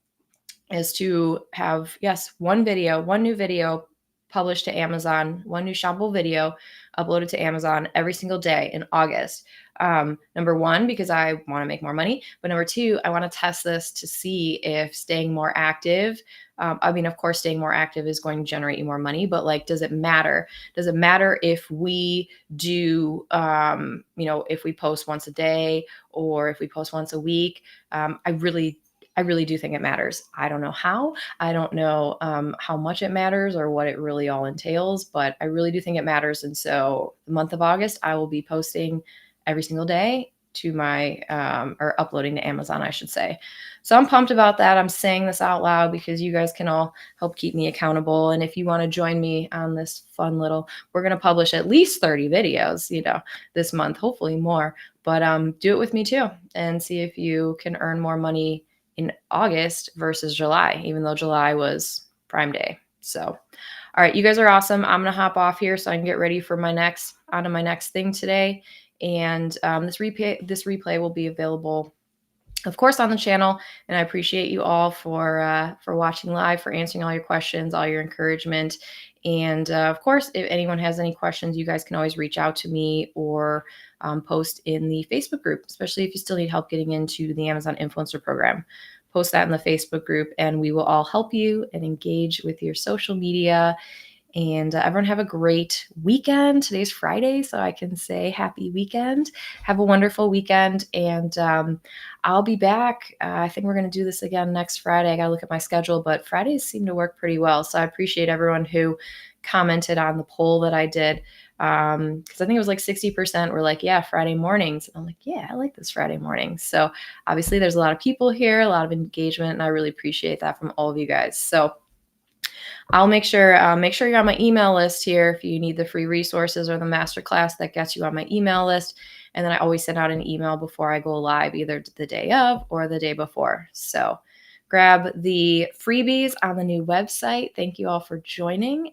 is to have, yes, one new video published to Amazon, one new shoppable video uploaded to Amazon every single day in August. Number one, because I want to make more money. But number two, I want to test this to see if staying more active, of course, staying more active is going to generate you more money, but like, does it matter? Does it matter if we do, if we post once a day or if we post once a week? I really do think it matters. I don't know how. I don't know how much it matters or what it really all entails, but I really do think it matters. And so the month of August, I will be posting every single day to my, or uploading to Amazon, I should say. So I'm pumped about that. I'm saying this out loud because you guys can all help keep me accountable. And if you want to join me on this fun little, we're going to publish at least 30 videos, this month, hopefully more. But do it with me too and see if you can earn more money in August versus July, even though July was Prime Day. So, all right, you guys are awesome. I'm going to hop off here so I can get ready for my next thing today. And this replay will be available, of course, on the channel. And I appreciate you all for watching live, for answering all your questions, all your encouragement. And of course, if anyone has any questions, you guys can always reach out to me or post in the Facebook group, especially if you still need help getting into the Amazon Influencer Program. Post that in the Facebook group, and we will all help you and engage with your social media. And everyone have a great weekend. Today's Friday, so I can say happy weekend. Have a wonderful weekend. And I'll be back. I think we're going to do this again next Friday. I got to look at my schedule, but Fridays seem to work pretty well. So I appreciate everyone who commented on the poll that I did. Because I think it was like 60% were like, yeah, Friday mornings. And I'm like, yeah, I like this Friday morning. So obviously there's a lot of people here, a lot of engagement, and I really appreciate that from all of you guys. So I'll make sure you're on my email list here if you need the free resources or the masterclass that gets you on my email list. And then I always send out an email before I go live, either the day of or the day before. So grab the freebies on the new website. Thank you all for joining.